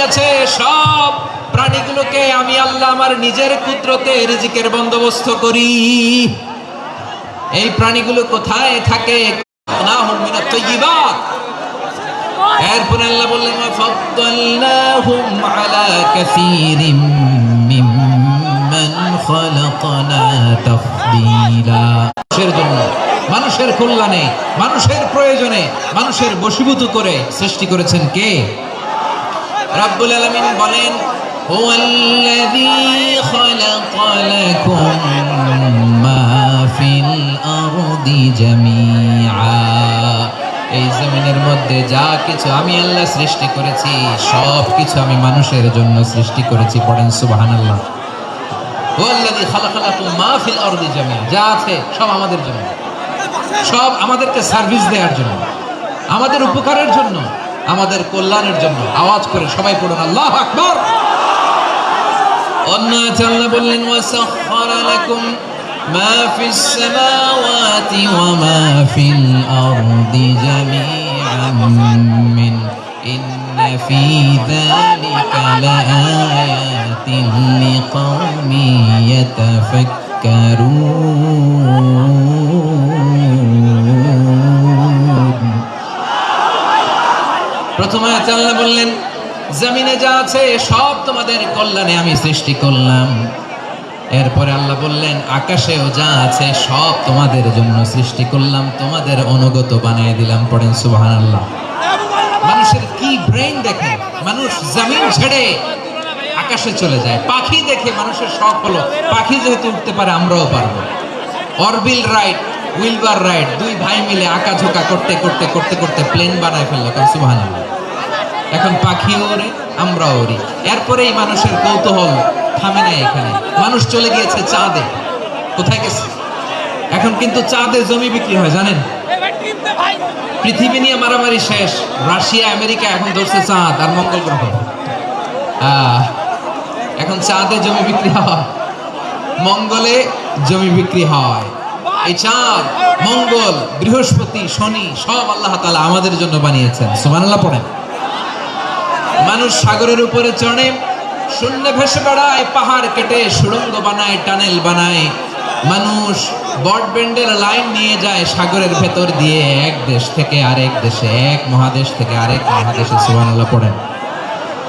বানিয়েছে সব প্রাণীগুলোকে আমি আল্লাহ আমার নিজের কুদরতে রিজিকের বন্দোবস্ত করি। এই প্রাণীগুলো কোথায় থাকে? নাহুম মিনাত তাইয়্যিবাত। এরপর আল্লাহ বললেন ফাদ্দালনাহুম আলা কাসীরিম মিম্মান খালাকনা তাফদীলা। মানুষের জন্য, মানুষের কল্যাণে, মানুষের প্রয়োজনে, মানুষের বশীভূত করে সৃষ্টি করেছেন কে? রব্বুল আলামিন বলেন হুয়াল্লাযী খালাকা লাকুম মা ফিল আরদি জামিআ। এই জমিনের মধ্যে যা কিছু আমি আল্লাহ সৃষ্টি করেছি সব কিছু আমি মানুষের জন্য সৃষ্টি করেছি। পড়েন সুবহানাল্লাহ। হুয়াল্লাযী খালাকা লাকুম মা ফিল আরদি জামিআ। যা আছে সব আমাদের জন্য, সব আমাদেরকে সার্ভিস দেওয়ার জন্য, আমাদের উপকারের জন্য, আমাদের কল্যাণের জন্য। আওয়াজ করে সবাই পড়ুন আল্লাহু আকবার। অন্য আল্লাহ বললেন ওয়াসাখখারা লাকুম মা ফিস সামাওয়াতি ওয়া মা ফিল আরদি জামিআন মিন ইন্না ফি যালিকা লাআয়াতিন লিকাওমিন ইয়াতাফাক্কারুন। প্রথমে আল্লাহ বললেন জমিনে যা আছে সব তোমাদের কল্যাণে আমি সৃষ্টি করলাম। এরপরে আল্লাহ বললেন আকাশেও যা আছে সব তোমাদের জন্য সৃষ্টি করলাম, তোমাদের অনুগত বানিয়ে দিলাম। পড়েন সুবহানাল্লাহ। মানুষের কি ব্রেইন দেখে, মানুষ জমিন ছেড়ে আকাশে চলে যায়। পাখি দেখে মানুষের শখ হলো পাখি যেহেতু উঠতে পারে আমরাও পারবো। অরবিল রাইট, উইলবার রাইট, দুই ভাই মিলে আঁকাঝোঁকা করতে করতে করতে করতে প্লেন বানায় ফেললো। সুবহানাল্লাহ। এখন পাখি ওড়ে, আমরাও ওড়ি। এরপরেই মানুষের কৌতূহল থামে না এখানে। মানুষ চলে গিয়েছে চাঁদে। কোথায় গেছে? এখন কিন্তু চাঁদে জমি বিক্রি হয় জানেন? পৃথিবী নিয়ে মারামারি শেষ। রাশিয়া আমেরিকা এখন ধরছে চাঁদ আর মঙ্গল গ্রহ। এখন চাঁদে জমি বিক্রি হয়, মঙ্গলে জমি বিক্রি হয়। এই চাঁদ, মঙ্গল, বৃহস্পতি, শনি সব আল্লাহ তাআলা আমাদের জন্য বানিয়েছেন। সুবহানাল্লাহ পড়েন। মানুষ সাগরের উপরে চড়ে, শূন্যে ভেসে বেড়ায়, পাহাড় কেটে সুড়ঙ্গ বানায়, টানেল বানায়। মানুষ ব্রডব্যান্ডের লাইন নিয়ে যায় সাগরের ভেতর দিয়ে, এক দেশ থেকে আরেক দেশে, এক মহাদেশ থেকে আরেক মহাদেশে। সুবহানাল্লাহ পড়েন।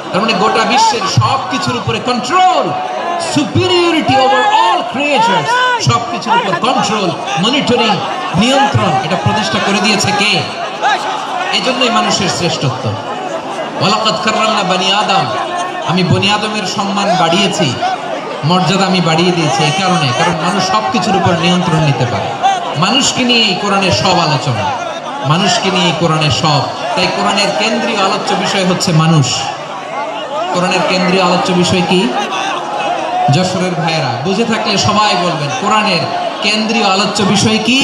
তার মানে গোটা বিশ্বের সব কিছুর উপরে control, superiority over all creatures, সব কিছুর উপর কন্ট্রোল, মনিটরিং, নিয়ন্ত্রণ, এটা প্রতিষ্ঠা করে দিয়েছে কে? এজন্যই মানুষের শ্রেষ্ঠত্ব। ওয়ালাকাদ কাররামনা বানি আদম। আমি বনি আদমের সম্মান বাড়িয়েছি, মর্যাদা আমি বাড়িয়ে দিয়েছি এই কারণে, কারণ মানুষ সবকিছুর উপর নিয়ন্ত্রণ নিতে পারে। মানুষকে নিয়ে এই কোরআনের সব আলোচনা, মানুষকে নিয়ে এই কোরআনের সব। তাই কোরআনের কেন্দ্রীয় আলোচ্য বিষয় হচ্ছে মানুষ। কোরআনের কেন্দ্রীয় আলোচ্য বিষয় কি? যশোরের ভাইয়েরা বুঝে থাকলে সবাই বলবেন কোরআনের কেন্দ্রীয় আলোচ্য বিষয় কি?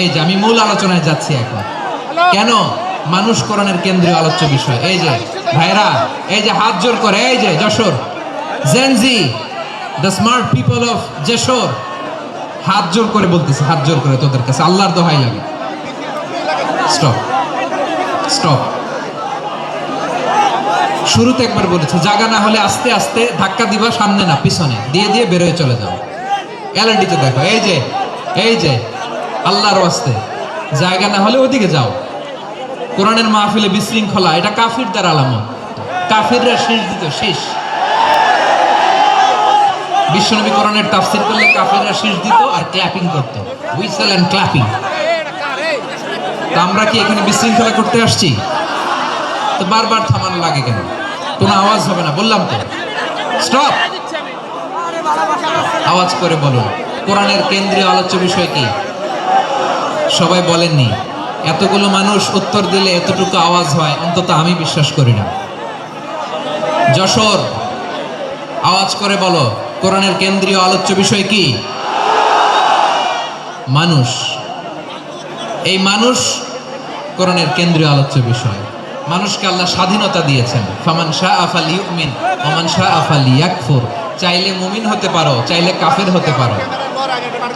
এই যে আমি মূল আলোচনায় যাচ্ছি এখন। কেন মানুষ কোরআনের কেন্দ্রীয় আলোচ্য বিষয়? এই যে ভাইরা, এই যে হাত জোর করে, এই যে Jessore Gen Z, the smart people of Jessore, হাত জোর করে বলতেছে, হাত জোর করে তোদের কাছে আল্লাহর দোহাই লাগে। Stop, stop. শুরুতে একবার বলেছে জায়গা না হলে আস্তে আস্তে ধাক্কা দিবা, সামনে না পিছনে দিয়ে দিয়ে বেরোয় চলে যাও। এলএনডিতে দেখো, এই যে এই যে আল্লাহর ওয়াস্তে জায়গা না হলে ওদিকে যাও। কোরআনের মাহফিলে বিশৃঙ্খলা, এটা কাফিরদের আলামত। কাফিররা শীষ দিত, শীষ। বিশ্বনবী কোরআনের তাফসীর করলে কাফিররা শীষ দিত আর ক্ল্যাপিং করত, হুইসেল এন্ড ক্ল্যাপিং। তো আমরা কি এখানে বিশৃঙ্খলা করতে আসছি? তো বারবার থামানো লাগে কেন? কোনো আওয়াজ হবে না, বললাম তো। স্টপ। আওয়াজ করে বলুন কোরআনের কেন্দ্রীয় আলোচ্য বিষয় কি? সবাই বলেননি। এতগুলো মানুষ উত্তর দিলে এতটুকু আওয়াজ হয়, অন্তত আমি বিশ্বাস করি না। যশোর, আওয়াজ করে বলো কোরআনের কেন্দ্রীয় আলোচ্য বিষয় কি? মানুষ। এই মানুষ কোরআনের কেন্দ্রীয় আলোচ্য বিষয়। মানুষকে আল্লাহ স্বাধীনতা দিয়েছেন। ফামান শাআ ফালিউমিন ওয়া মান শাআ ফালিয়াকফুর। চাইলে মুমিন হতে পারো, চাইলে কাফের হতে পারো,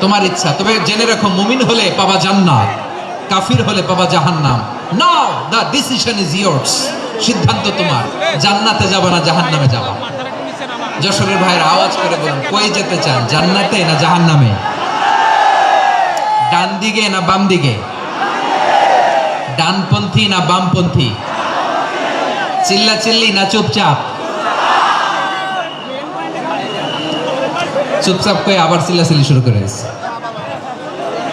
তোমার ইচ্ছা। তবে জেনে রাখো, মুমিন হলে পাবা জান্নাত, কাফির হলে পাবা জাহান্নাম। নাও দ্য ডিসিশন ইজ ইয়ার্স। সিদ্ধান্ত তোমার, জান্নাতে যাবা না জাহান্নামে যাবা। যশোরের ভাইয়ের আওয়াজ করে বলুন, কই যেতে চান, জান্নাতে না জাহান্নামে? ডান দিকে না বাম দিকে? ডানপন্থী না বামপন্থী? চিল্লা চিল্লি না চুপচাপ? চুপচাপ করে আবার চিল্লাচিল্লি শুরু করে দিচ্ছে।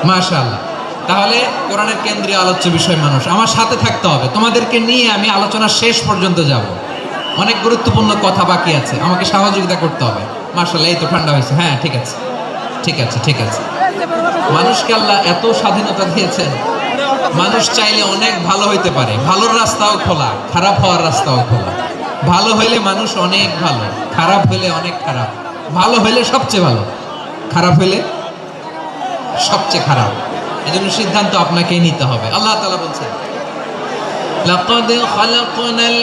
মাশাআল্লাহ। তাহলে কোরআনের কেন্দ্রীয় আলোচ্য বিষয় মানুষ। আমার সাথে থাকতে হবে, তোমাদেরকে নিয়ে আমি আলোচনা শেষ পর্যন্ত যাব। অনেক গুরুত্বপূর্ণ কথা বাকি আছে, আমাকে সহযোগিতা করতে হবে। মাশাআল্লাহ, এই তো ঠান্ডা হয়েছে। হ্যাঁ, ঠিক আছে ঠিক আছে ঠিক আছে। মানুষকে আল্লাহ এত স্বাধীনতা দিয়েছেন, মানুষ চাইলে অনেক ভালো হইতে পারে। ভালোর রাস্তাও খোলা, খারাপ হওয়ার রাস্তাও খোলা। ভালো হইলে মানুষ অনেক ভালো, খারাপ হইলে অনেক খারাপ। ভালো হইলে সবচেয়ে ভালো, খারাপ হইলে সবচেয়ে খারাপ। এজন্য সিদ্ধান্ত আপনাকেই নিতে হবে। আল্লাহ তাআলা বলছেন, লাকাদ খালাকনাল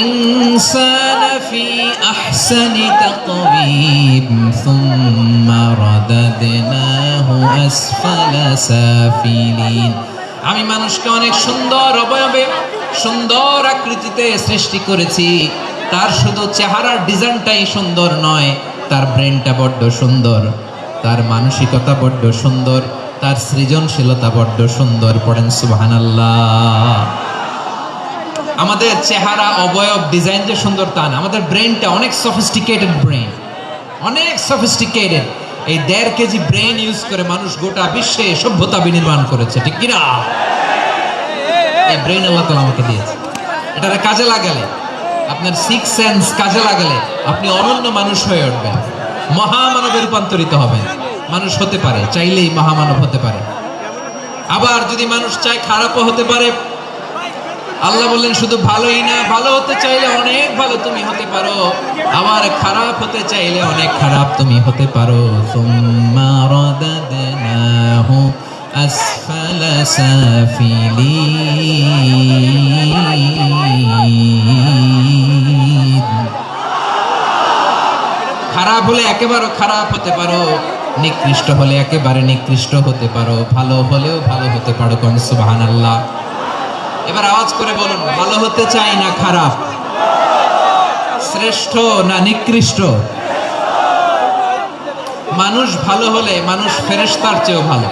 ইনসানা ফি আহসানি তাকওয়িম সুম্মা রাদাদনাহু আসফালা সাফিলিন। আমি মানুষকে অনেক সুন্দর অবয়বে, সুন্দর আকৃতিতে সৃষ্টি করেছি। তার শুধু চেহারার ডিজাইনটাই সুন্দর নয়, তার ব্রেনটা বড্ড সুন্দর, তার মানসিকতা বড্ড সুন্দর, তার সৃজনশীলতা বড্ড সুন্দর। পড়েন সুবহানাল্লাহ। আমাদের চেহারা, অবয়ব, ডিজাইন যে সুন্দর তা না, আমাদের ব্রেনটা অনেক সফিস্টিকেটেড ব্রেন, অনেক সফিস্টিকেটেড। এই 1.5 কেজি ব্রেন ইউজ করে মানুষ গোটা বিশ্বে সভ্যতা বিনির্মাণ করেছে, ঠিক কিনা? এই ব্রেন আল্লাহ তাআলা আমাকে দিয়েছে। এটারে কাজে লাগালে, আপনার 6 সেন্স কাজে লাগালে আপনি অনন্য মানুষ হয়ে উঠবেন, মহামানবে রূপান্তরিত হবেন। মানুষ হতে পারে, চাইলেই মহামানব হতে পারে। আবার যদি মানুষ চায় খারাপও হতে পারে। আল্লাহ বললেন শুধু ভালোই না, ভালো হতে চাইলে অনেক ভালো তুমি হতে পারো, আবার খারাপ হতে চাইলে অনেক খারাপ তুমি হতে পারো। সুম্মা রাদাদনাহু আসফালা সাফিলিন। খারাপ হলে একেবারে খারাপ হতে পারো, নিকৃষ্ট হলে একেবারে নিকৃষ্ট হতে পারো, ভালো হলেও ভালো হতে পারো। কোন সুবহানাল্লাহ। এবার আওয়াজ করে বলুন, ভালো হতে চাই না খারাপ? শ্রেষ্ঠ না নিকৃষ্ট? মানুষ ভালো হলে মানুষ ফেরেশতার চেয়েও ভালো,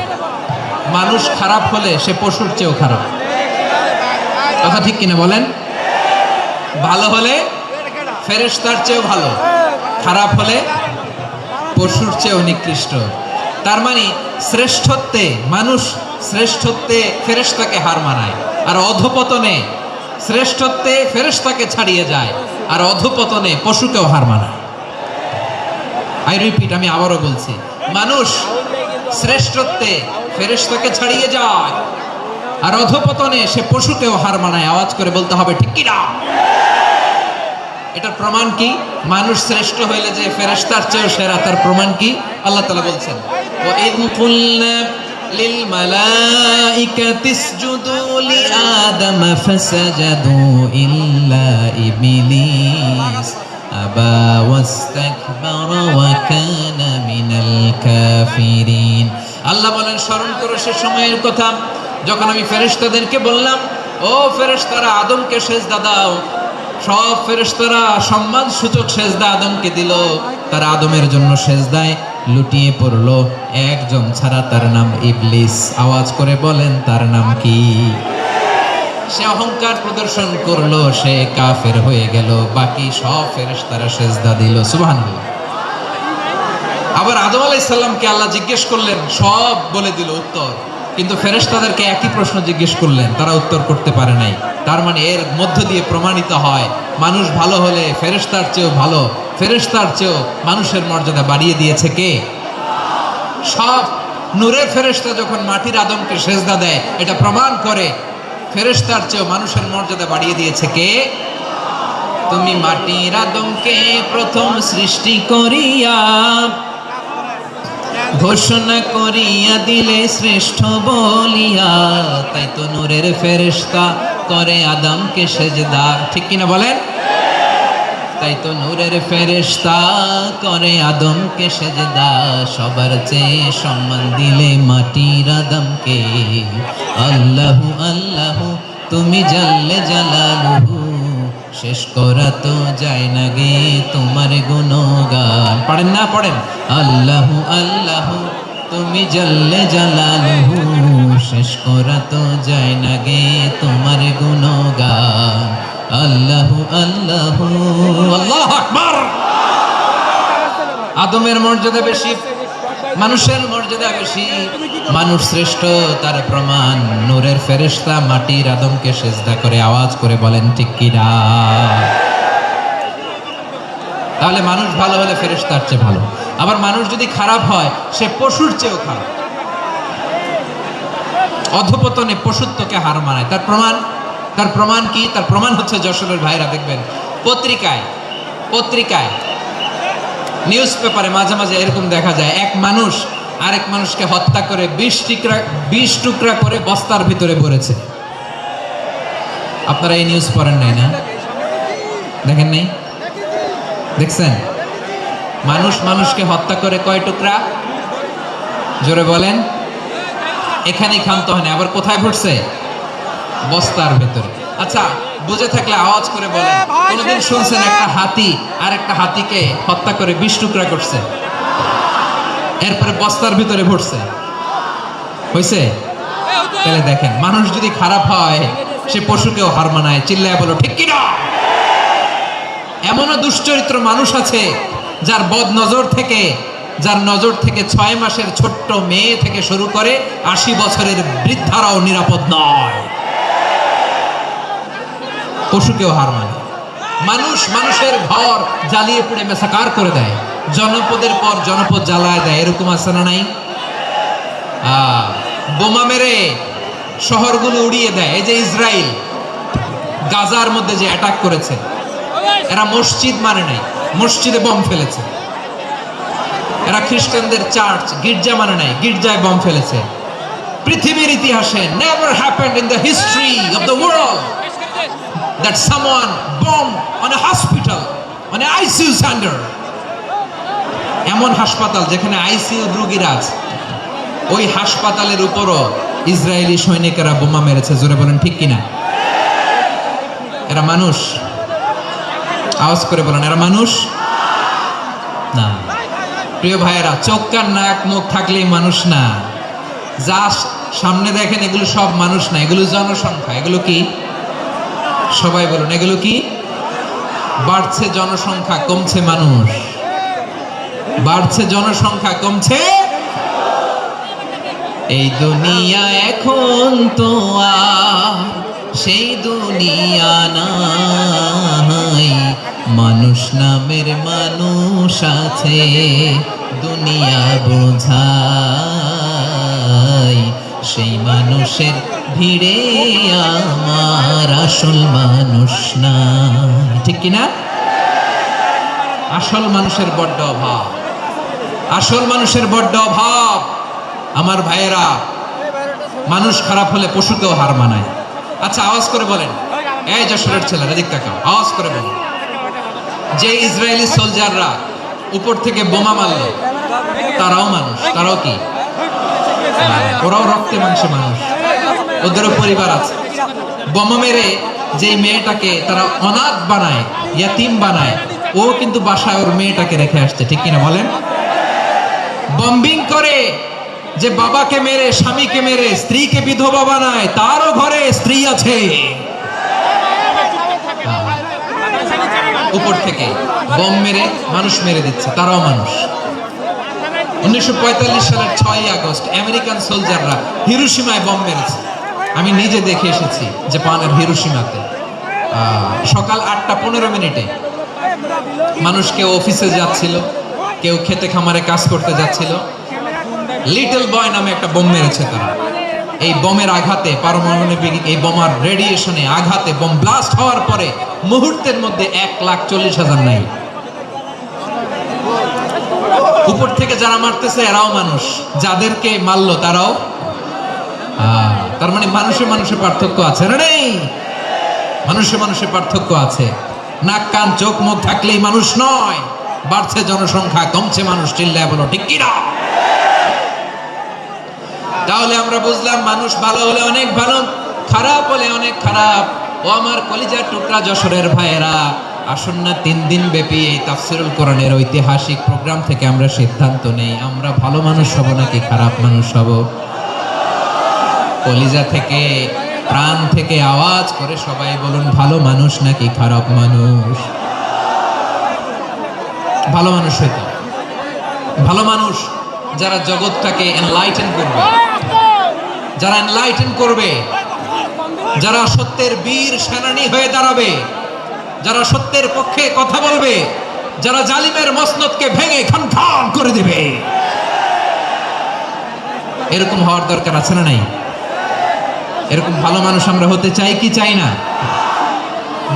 মানুষ খারাপ হলে সে পশুর চেয়েও খারাপ। কথা ঠিক কিনা বলেন? ভালো হলে ফেরেশতার চেয়েও ভালো, খারাপ হলে পশুর চেয়েও নিকৃষ্ট। তার মানে শ্রেষ্ঠত্বে মানুষ, শ্রেষ্ঠত্বে ফেরেশতাকে হার মানায়, আর অধপতনে শ্রেষ্ঠত্বে ফেরেশতাকে ছাড়িয়ে যায়, আর অধপতনে পশুকেও হার মানায়। আই রিপিট, আমি আবারও বলছি, মানুষ শ্রেষ্ঠত্বে ফেরেশতাকে ছাড়িয়ে যায়, আর অধপতনে সে পশুকেও হার মানায়। আওয়াজ করে বলতে হবে ঠিক কি না? এটার প্রমাণ কি? মানুষ শ্রেষ্ঠ হইলে যে ফেরেশতার চেয়েও সেরা, তার প্রমাণ কি? আল্লাহ তাআলা বলছেন, ওয়া ইয কুলনা লিল মালাইকাতি ইসজুদু লিআদম ফাসাজাদু ইল্লা ইবলিস আবা ওয়াস্তাকবারা ওয়া কানা মিনাল কাফিরিন। আল্লাহ বলেন, স্মরণ করো সে সময়ের কথা যখন আমি ফেরেশতাদেরকে বললাম, ও ফেরেশতারা আদমকে সিজদা দাও। সব ফেরেশতারা সম্মান সূচক সিজদা আদমকে দিল, তারা আদমের জন্য সিজদায় লুটিয়ে পড়লো, একজন ছাড়া, তার নাম ইবলিস। আওয়াজ করে বলেন, তার নাম কি? সে অহংকার প্রদর্শন করলো, সে কাফের হয়ে গেল, বাকি সব ফেরেশতারা সিজদা দিল। সুবহানাল্লাহ। আবার আদম আলাইহিস সালামকে আল্লাহ জিজ্ঞেস করলেন, সব বলে দিল উত্তর, কিন্তু ফেরেশতাদেরকে একই প্রশ্ন জিজ্ঞেস করলেন, তারা উত্তর করতে পারে নাই। তার মানে এর মধ্য দিয়ে প্রমাণিত হয়, মানুষ ভালো হলে ফেরেশতার চেয়েও ভালো, ফেরেশতার চেয়েও মানুষের মর্যাদা বাড়িয়ে দিয়েছে কে? সব নূরের ফেরেশতা যখন মাটির আদমকে সিজদা দেয়, এটা প্রমাণ করে ফেরেশতার চেয়েও মানুষের মর্যাদা বাড়িয়ে দিয়েছে কে? তুমি মাটির আদমকে প্রথম সৃষ্টি করিয়া ঘোষণা করিয়া দিলে শ্রেষ্ঠ বলিয়া, তাই তো নূরের ফেরেশতা করে আদমকে সেজদা। ঠিক কিনা বলেন? তাই তো নূরের ফেরেশতা করে আদমকে সেজদা, সবার চেয়ে সম্মান দিলে মাটির আদমকে। আল্লাহু আল্লাহু তুমি জাল্লে জালালুহু শেষ করা তো যায় না গে তোমার গুণগান। পড়েন না, পড়েন। আল্লাহু আল্লাহু তুমি জাল্লে জালালুহু, শেষ করা তো যায় না গে তোমার গুণগান। আল্লাহু আল্লাহু, আল্লাহু আকবার। আদমের মর্যাদা বেশি, মানুষের মর্যাদা বেশি। মানুষ শ্রেষ্ঠ তার প্রমাণ নূরের ফেরেশতা মাটির আদমকে সিজদা করে আওয়াজ করে বলেন ঠিক কি না? তাহলে মানুষ ভালো হলে ফেরেশতার চেয়ে ভালো। আবার মানুষ যদি খারাপ হয় সে পশুর চেয়েও খারাপ। অধপতনে পশুত্বকে হার মানায়। তার প্রমাণ কি? তার প্রমাণ হচ্ছে যশোরের ভাইরা দেখবেন পত্রিকায় নিউজ পেপারে মাঝে মাঝে এরকম দেখা যায়, এক মানুষ আরেক মানুষকে হত্যা করে 20 টুকরা করে বস্তার ভিতরে ভরেছে। আপনারা এই নিউজ পড়েন নাই না? দেখেন নাই? দেখছেন? মানুষ মানুষকে হত্যা করে কয় টুকরা? জোরে বলেন। এখানেই ক্ষান্ত হয় না, আবার কোথায় ভরছে? বস্তার ভেতরে। আচ্ছা, বুঝে থাকলে আওয়াজ করে বলেন, কোনদিন শুনছেন একটা হাতি আর একটা হাতিকে হত্যা করে 20 টুকরা করছে, এরপরে বস্তার ভিতরে ভরছে? হইছে? তাহলে দেখেন, মানুষ যদি খারাপ হয় সে পশুকেও হার মানায়। চিল্লায় বলো ঠিক কি না? এমনও দুশ্চরিত্র মানুষ আছে যার নজর থেকে 6 মাসের ছোট্ট মেয়ে থেকে শুরু করে 80 বছরের বৃদ্ধারাও নিরাপদ নয়। পশুকেও হার মানে। মানুষের ঘর জ্বালিয়ে পুড়ে মেসাকার করে দেয়, জনপদের পর জনপদ জ্বালায় দেয়। এরকম আছে না নাই? বোমা মেরে শহরগুলো উড়িয়ে দেয়। এই যে ইসরায়েল গাজার মধ্যে যে অ্যাটাক করেছে, এরা মসজিদ মানে নাই, মসজিদে বম ফেলেছে। এরা খ্রিস্টানদের চার্চ গির্জা মানে নাই, গির্জায় বম ফেলেছে। পৃথিবীর ইতিহাসে never happened in the history of the world that someone bombed on a hospital, on an ICU center. এমন হাসপাতাল যেখানে আইসিইউ রোগীরা আছে, ওই হাসপাতালের উপরও ইসরায়েলি সৈনিকেরা বোমা মেরেছে। জোরে বলেন ঠিক কিনা? এরা মানুষ? আওয়াজ করে বলেন, এরা মানুষ না। প্রিয় ভাইয়েরা, চোখ কান নাক মুখ থাকলেই মানুষ না। যা সামনে দেখেন এগুলো সব মানুষ না, এগুলো জনসংখ্যা। এগুলো কি? সবাই বলুন, এগুলো কি? বাড়ছে জনসংখ্যা, কমছে মানুষ। বাড়ছে জনসংখ্যা, কমছে। এই দুনিয়া এখন তো আর সেই দুনিয়া নাই, মানুষ নামের মানুষ আছে দুনিয়া বোঝাই, সেই মানুষের ভিড়ে আমার আসল মানুষ না। ঠিক কিনা? আসল মানুষের বড্ড অভাব, আসল মানুষের বড্ড অভাব। আমার ভাইয়েরা, মানুষ খারাপ হলে পশুকেও হার মানায়। আচ্ছা, আওয়াজ করে বলেন, এই যশোরের ছেলেরা দিক তাকাও, আওয়াজ করে বলেন, যে ইসরায়েলি সোলজাররা উপর থেকে বোমা মারল তারাও মানুষ? তারাও কি? ওরাও রক্তে মাংসে মানুষ, ওদেরও পরিবার আছে। বোমা মেরে যে মেয়েটাকে তারা অনাথ বানায়, ইয়াতিম বানায়, ও কিন্তু বাসায় ওর মেয়েটাকে রেখে আসছে। ঠিক কিনা বলেন? বম্বিং করে যে বাবাকে মেরে, স্বামীকে মেরে স্ত্রীকে বিধবা বানায়, তারও ঘরে স্ত্রী আছে। উপর থেকে বম মেরে মানুষ মেরে দিচ্ছে, তারাও মানুষ। 1945 সালের 6ই আগস্ট আমেরিকান সোলজাররা হিরোশিমায় বম মেরেছে। আমি নিজে দেখে এসেছি জাপানের হিরোশিমাতে। সকাল 8:15 মানুষ কেউ অফিসে যাচ্ছিল, কেউ খেতে খামারে কাজ করতে যাচ্ছিল। লিটল বয় নামে একটা বোম মেরেছে তারা। এই বোমের আঘাতে, পারমাণবিক এই বোমার রেডিয়েশনে আঘাতে বোম ব্লাস্ট হওয়ার পরে মুহূর্তের মধ্যে 1,40,000 নাই। উপর থেকে যারা মারতেছে এরাও মানুষ, যাদেরকে মারলো তারাও। তার মানে মানুষে মানুষে পার্থক্য আছে না? নেই? মানুষে মানুষে পার্থক্য আছে। নাক কান চোখ মুখ থাকলেই মানুষ নয়। বাড়ছে জনসংখ্যা, কমছে মানুষ। চিল্লায় বলো ঠিক কি না? তাহলে আমরা বুঝলাম, মানুষ ভালো হলে অনেক ভালো, খারাপ হলে অনেক খারাপ। ও আমার কলিজার টুকরা যশোরের ভাইয়েরা, আসুন না 3 দিন ব্যাপী এই তাফসীরুল কোরআনের ঐতিহাসিক প্রোগ্রাম থেকে আমরা সিদ্ধান্ত নেই আমরা ভালো মানুষ হব নাকি খারাপ মানুষ হব। কলিজা থেকে, প্রাণ থেকে আওয়াজ করে সবাই বলুন, ভালো মানুষ নাকি খারাপ মানুষ? ভালো মানুষ হইতে, ভালো মানুষ যারা জগৎটাকে এনলাইটেন করবে, যারা এনলাইটেন করবে, যারা সত্যের বীর সেনানী হয়ে দাঁড়াবে, যারা সত্যের পক্ষে কথা বলবে, যারা জালিমের মসনদকে ভেঙে খান খান করে দিবে, এরকম হওয়ার দরকার আছে না নাই? এরকম ভালো মানুষ আমরা হতে চাই কি চাই না?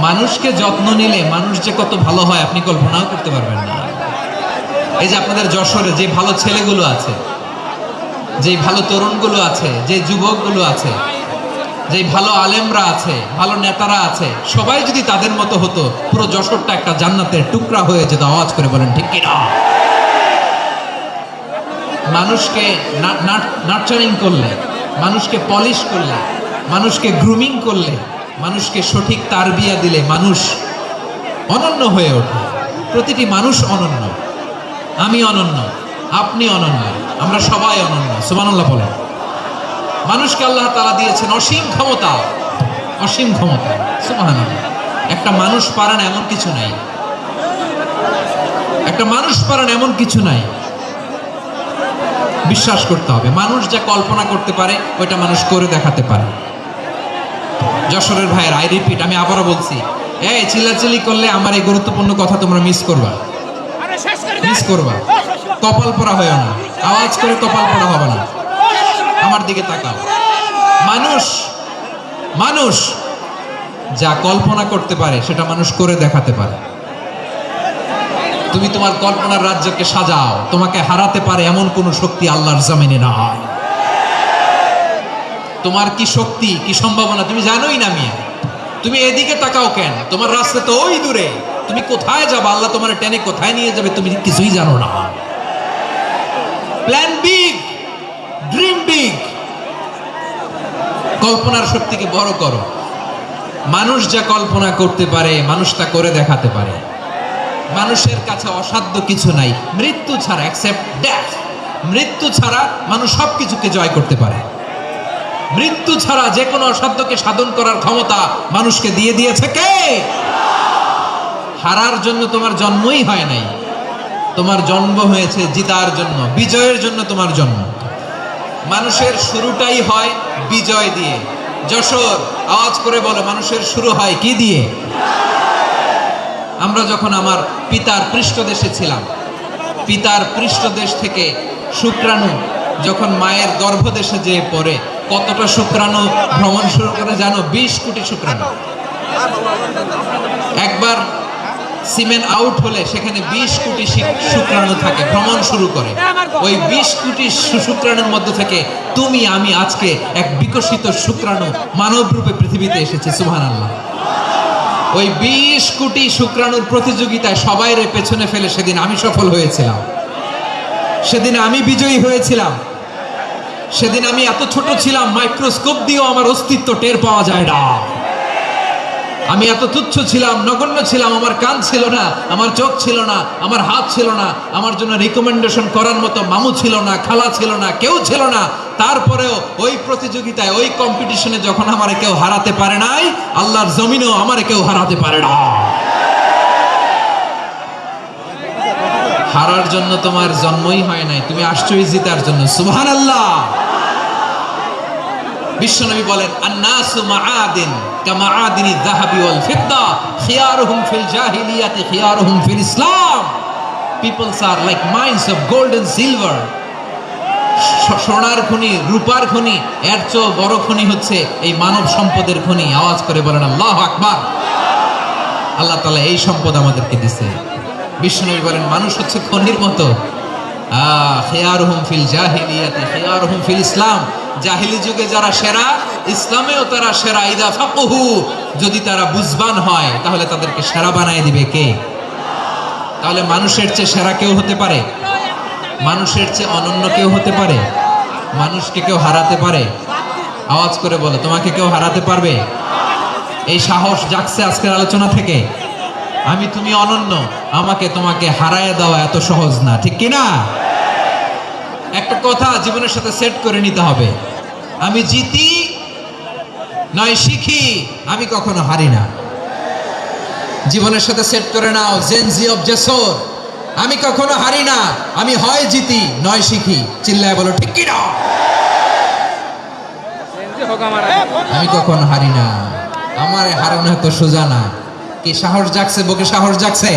মানুষকে যত্ন নিলে মানুষ যে কত ভালো হয় আপনি কল্পনাও করতে পারবেন না। এই যে আপনাদের যশোরে যে ভালো ছেলেগুলো আছে, যে ভালো তরুণগুলো আছে, যে যুবকগুলো আছে, যে ভালো আলেমরা আছে, ভালো নেতারা আছে, সবাই যদি তাদের মতো হতো পুরো যশোরটা একটা জান্নাতের টুকরা হয়ে যেত। আওয়াজ করে বলেন ঠিক কিনা? মানুষকে নার্চারিং করলে, মানুষকে পলিশ করলে, মানুষকে গ্রুমিং করলে, মানুষকে সঠিক তারবিয়া দিলে মানুষ অনন্য হয়ে ওঠে। প্রতিটি মানুষ অনন্য, আমি অনন্য, আপনি অনন্য, আমরা সবাই অনন্য। সুবহানাল্লাহ বলেন। মানুষকে আল্লাহ তাআলা দিয়েছেন অসীম ক্ষমতা, অসীম ক্ষমতা। সুবহানাল্লাহ। একটা মানুষ পারেন এমন কিছু নাই, একটা মানুষ পারেন এমন কিছু নাই। বিশ্বাস করতে হবে, মানুষ যা কল্পনা করতে পারে ওইটা মানুষ করে দেখাতে পারে। যশোরের ভাইয়ের, আই রিপিট, আমি আবারও বলছি, এই চিল্লাচিল্লি করলে আমার এই গুরুত্বপূর্ণ কথা তোমরা মিস করবা, মিস করবা। কপাল পড়া হয় না, আওয়াজ করে কপাল পড়া হবে না। আমার দিকে তাকাও। মানুষ, মানুষ যা কল্পনা করতে পারে সেটা মানুষ করে দেখাতে পারে। তুমি তোমার কল্পনার রাজ্যকে সাজাও, তোমাকে হারাতে পারে এমন কোন শক্তি আল্লাহর জমিনে নাই। তোমার কি শক্তি, কি সম্ভাবনা তুমি জানোই না মিয়া। তুমি এদিকে তাকাও কেন? তোমার রাস্তা তো ওই দূরে। তুমি কোথায় যাবে, আল্লাহ তোমার টেনে কোথায় নিয়ে যাবে তুমি কিছুই জানো না। প্ল্যান বিগ, ড্রিম বিগ, কল্পনার শক্তিকে বড় করো। মানুষ যা কল্পনা করতে পারে মানুষ তা করে দেখাতে পারে। মানুষের কাছে অসাধ্য কিছু নাই, মৃত্যু ছাড়া, এক্সেপ্ট ডেথ। মৃত্যু ছাড়া মানুষ সবকিছুকে জয় করতে পারে। মৃত্যু ছাড়া যে কোনো অসাধ্যকে সাধন করার ক্ষমতা মানুষকে দিয়ে দিয়েছে কে? হারার জন্য তোমার জন্মই হয় নাই, তোমার জন্ম হয়েছে জিতার জন্য, বিজয়ের জন্য তোমার জন্ম। মানুষের শুরুটাই হয় বিজয় দিয়ে। যশোর, আওয়াজ করে বলো, মানুষের শুরু হয় কি দিয়ে? আমরা যখন আমার পিতার পৃষ্ঠদেশে ছিলাম, পিতার পৃষ্ঠদেশ থেকে শুক্রাণু যখন মায়ের গর্ভদেশে যেয়ে পড়ে, কতটা শুক্রাণু ভ্রমণ শুরু করে জানো? 20 কোটি শুক্রাণু। একবার সিমেন আউট হলে সেখানে 20 কোটি শুক্রাণু থাকে, ভ্রমণ শুরু করে। ওই 20 কোটি শুক্রাণুর মধ্য থেকে তুমি আমি আজকে এক বিকশিত শুক্রাণু মানব রূপে পৃথিবীতে এসেছে। সুবহানাল্লাহ। ওই 20 কোটি শুক্রাণুর প্রতিযোগিতায় সবাইরে পেছনে ফেলে সেদিন আমি সফল হয়েছিলাম, সেদিন আমি বিজয়ী হয়েছিলাম। সেদিন আমি এত ছোট ছিলাম, মাইক্রোস্কোপ দিয়েও আমার অস্তিত্ব টের পাওয়া যায় না। আমি এত তুচ্ছ ছিলাম, নগণ্য ছিলাম। আমার কান ছিল না, আমার চোখ ছিল না, আমার হাত ছিল না, আমার জন্য রিকমেন্ডেশন করার মতো মামু ছিল না, খালা ছিল না, কেউ ছিল না। তারপরেও ওই প্রতিযোগিতায়, ওই কম্পিটিশনে যখন আমারে কেউ হারাতে পারে নাই, আল্লাহর জমিনেও আমারে কেউ হারাতে পারে না। হারার জন্য তোমার জন্মই হয় নাই, তুমি আসছোই জিতার জন্য। সুবহানাল্লাহ। বিশ্বনবী বলেন, আন-নাসু মাআদিন কামাআদিনি যাহাবি ওয়াল ফিদ্দা খিয়ারুহুম ফিল জাহিলিয়াতি খিয়ারুহুম ফিল ইসলাম। Peoples are like mines of gold and silver. সোনার খনি, রূপার খনি, এর চেয়ে বড় খনি হচ্ছে এই মানব সম্পদের খনি। আওয়াজ করে বলেন আল্লাহু আকবার। আল্লাহ তাআলা এই সম্পদ আমাদেরকে দিয়েছে। বিশ্বনবী বলেন, মানুষ হচ্ছে খনির মতো। খিয়ারুহুম ফিল জাহিলিয়াতি খিয়ারুহুম ফিল ইসলাম। জাহিলি যুগে যারা সেরা, ইসলামেও তারা সেরা। ইদা ফাকুহু, যদি তারা বুঝবান হয় তাহলে তাদেরকে সেরা বানায় দিবে কে? তাহলে মানুষের চেয়ে সেরা কেউ হতে পারে? মানুষের চেয়ে অনন্য কেউ হতে পারে? মানুষকে কেউ হারাতে পারে? আওয়াজ করে বলো, তোমাকে কেউ হারাতে পারবে? এই সাহস জাগছে আজকের আলোচনা থেকে। আমি তুমি অনন্য, আমাকে তোমাকে হারায় দেওয়া এত সহজ না, ঠিক কি না? একটা কথা জীবনের সাথে সেট করে নিতে হবে, আমি জিতি নয় শিখি, আমি কখনো হারি না। জীবনের সাথে সেট করে নাও, জেনজি অফ জেসর, আমি কখনো হারি না, আমি হয় জিতি নয় শিখি। চিল্লায় বলো ঠিক কি না? আমি কখনো হারি না, আমার হারানো এত সোজা না। কি সাহস জাগছে? বুকে সাহস জাগছে?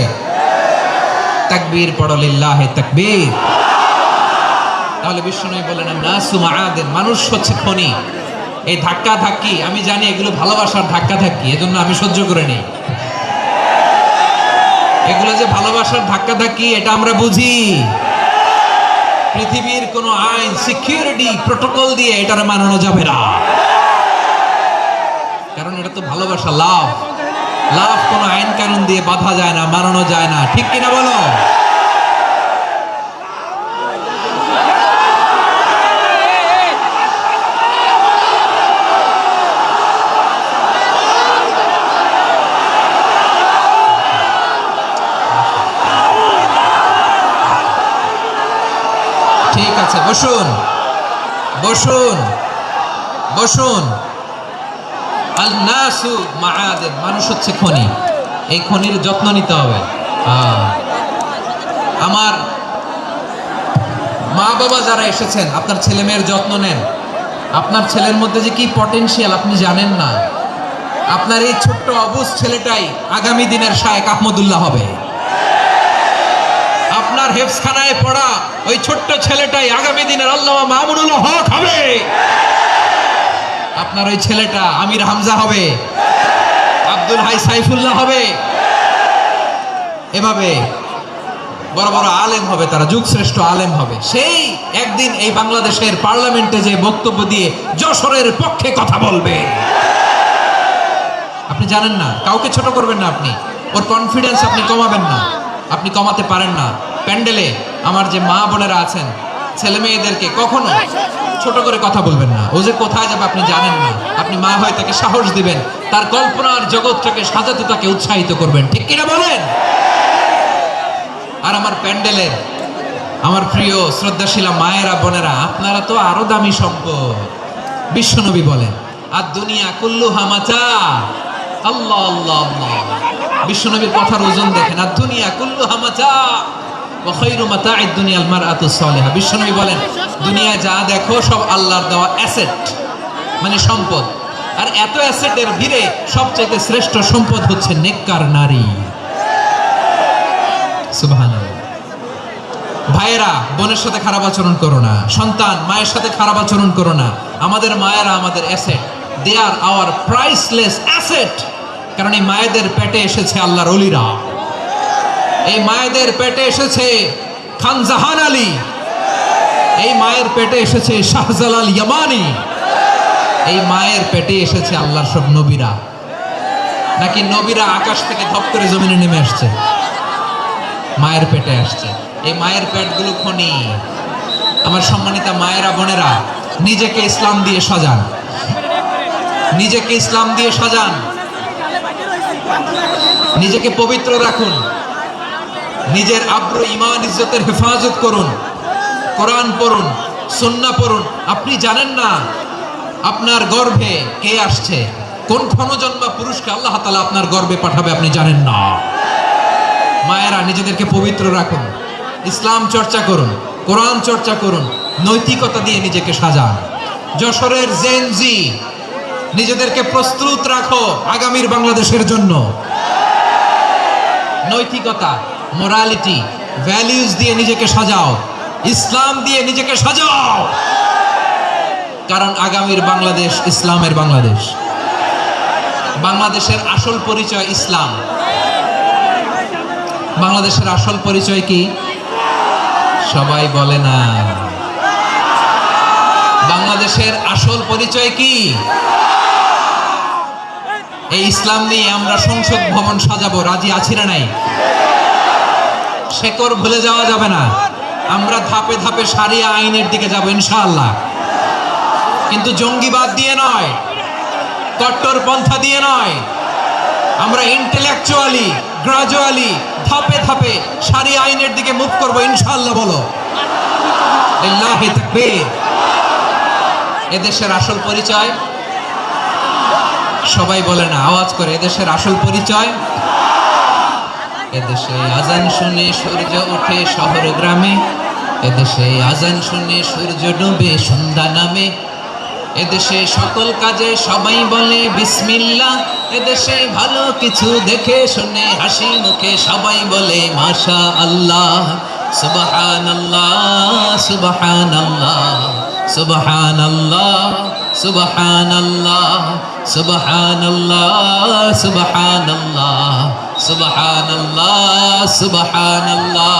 তাকবীর পড়ো, লিল্লাহি তাকবীর। তাহলে বিষ্ণু বলেন নাসু মাআদিন, মানুষ হচ্ছে খনি। এই ধাক্কা ধাক্কি আমি জানি এগুলো ভালোবাসার ধাক্কা ধাক্কি, এজন্য আমি সহ্য করে নেই। এগুলো যে ভালোবাসার ধাক্কা ধাক্কি এটা আমরা বুঝি। পৃথিবীর কোন আইন, সিকিউরিটি প্রটোকল দিয়ে এটারে মানানো যাবে না, কারণ এটা তো ভালোবাসা, লাভ। লাভ কোন আইন কানুন দিয়ে বাধা যায় না, মানানো যায় না, ঠিক কিনা বলো? ঠিক আছে, বসুন বসুন বসুন। আল নাসু মাআদিন, মানুষ হচ্ছে খনি, এই খনির যত্ন নিতে হবে। আমার মা বাবা যারা এসেছেন, আপনার ছেলে মেয়ের যত্ন নেন। আপনার ছেলের মধ্যে যে কি পটেনশিয়াল আপনি জানেন না। আপনার এই ছোট্ট অবুঝ ছেলেটাই আগামী দিনের শায়েখ আহমদুল্লাহ হবে। আপনার হেফজখানায় পড়া ওই ছোট্ট ছেলেটাই আগামী দিনের আল্লামা মামুনুল হক হবে। আপনার ওই ছেলেটা আমির হামজা হবে, আব্দুল হাই সাইফুল্লাহ হবে। এভাবে বড় বড় আলেম হবে, তারা যুগ শ্রেষ্ঠ আলেম হবে। সেই একদিন এই বাংলাদেশের পার্লামেন্টে যে বক্তব্য দিয়ে যশোরের পক্ষে কথা বলবে। আপনি জানেন না, কাউকে ছোট করবেন না, আপনি ওর কনফিডেন্স আপনি কমাবেন না, আপনি কমাতে পারেন না। প্যান্ডেলে আমার যে মা বোনেরা আছেন, ছেলে মেয়েদেরকে কখনো ছোট করে কথা বলবেন না। ও যে কোথায় যাবে আপনি জানেন না, আপনি মা হয়ে তাকে সাহস দিবেন, তার কল্পনার জগৎটাকে সাজাতে তাকে উৎসাহিত করবেন, ঠিক কিনা বলেন? আর আমার প্যান্ডেলের আমার প্রিয় শ্রদ্ধাশীলা মায়েরা বোনেরা, আপনারা তো আরো দামি সম্পদ। বিশ্বনবী বলেন আর দুনিয়া কুল্লুহা মাতা। আল্লাহ আল্লাহ আল্লাহ, বিশ্বনবীর কথার ওজন দেখেন। আর দুনিয়া কুল্লুহা মাতা ওয়া খায়রু মাতা'আদ দুনিয়া আল মারআতুস সালিহা। বিশ্বনবী বলেন দুনিয়ায় যা দেখো সব আল্লাহর দেওয়া অ্যাসেট, মানে সম্পদ। আর এত অ্যাসেটের ভিড়ে সবচেয়ে শ্রেষ্ঠ সম্পদ হচ্ছে নেককার নারী। সুবহানাল্লাহ। ভাইয়েরা বোনের সাথে খারাপ আচরণ করো না, সন্তান মায়ের সাথে খারাপ আচরণ করো না। আমাদের মায়েরা আমাদের asset, they are our priceless asset. কারণ এই মায়েদের পেটে এসেছে আল্লাহর ওলিরা, এই মায়েদের পেটে এসেছে খান জাহান আলী, এই মায়ের পেটে এসেছে শাহজালাল ইয়ামানি, এই মায়ের পেটে এসেছে আল্লাহর সব নবীরা। নাকি নবীরা আকাশ থেকে ধপ করে জমিনে নেমে আসছে? মায়ের পেটে আসছে। এই মায়ের পেটগুলো খনি। আমার সম্মানিতা মায়েরা বোনেরা, নিজেকে ইসলাম দিয়ে সাজান, নিজেকে ইসলাম দিয়ে সাজান, নিজেকে পবিত্র রাখুন, নিজের আব্রু ইমান ইজ্জতের হেফাজত করুন, কোরআন পড়ুন, সুন্নাহ পড়ুন। আপনি জানেন না আপনার গর্ভে কে আসছে, কোন ক্ষণজন্মা পুরুষকে আল্লাহ তাআলা আপনার গর্ভে পাঠাবে আপনি জানেন না। মায়েরা নিজেদেরকে পবিত্র রাখুন, ইসলাম চর্চা করুন, কোরআন চর্চা করুন, নৈতিকতা দিয়ে নিজেকে সাজান। যশোরের জেনজি, নিজেদেরকে প্রস্তুত রাখো আগামীর বাংলাদেশের জন্য। নৈতিকতা, মোরালিটি, ভ্যালিউজ দিয়ে নিজেকে সাজাও, ইসলাম দিয়ে নিজেকে সাজাও। কারণ আগামীর বাংলাদেশ ইসলামের বাংলাদেশ। বাংলাদেশের আসল পরিচয় ইসলাম। বাংলাদেশের আসল পরিচয় কি? সবাই বলে না। বাংলাদেশের আসল পরিচয় কি? এই ইসলাম নিয়ে আমরা সংসদ ভবন সাজাবো, রাজি আছি না নাই? শেকড় ভুলে যাওয়া যাবে না। আমরা ধাপে ধাপে শারিয়া আইনের দিকে যাব ইনশাআল্লাহ, কিন্তু জঙ্গিবাদ দিয়ে নয়, কট্টর পন্থা দিয়ে নয়, আমরা ইন্টেলেকচুয়ালি গ্রাজুয়ালি ধাপে ধাপে শরিয়া আইনের দিকে মুভ করব ইনশাআল্লাহ। বলো লিল্লাহি তাকবীর। এদেশের আসল পরিচয় সবাই বলে না, আওয়াজ করে, এদেশের আসল পরিচয়। এদেশে আজান শুনে সূর্য ওঠে শহর গ্রামে, এদেশে আজান শুনে সূর্য ডুবে সন্ধ্যা নামে, এদেশে সকল কাজে সবাই বলে বিসমিল্লাহ, এদেশে ভালো কিছু দেখে শুনে হাসি মুখে সবাই বলে মাশা আল্লাহ। সুবহানাল্লাহ সুবহানাল্লাহ সুবহানাল্লাহ সুবহানাল্লাহ সুবহানাল্লাহ সুবহানাল্লাহ সুবহানাল্লাহ সুবহানাল্লাহ।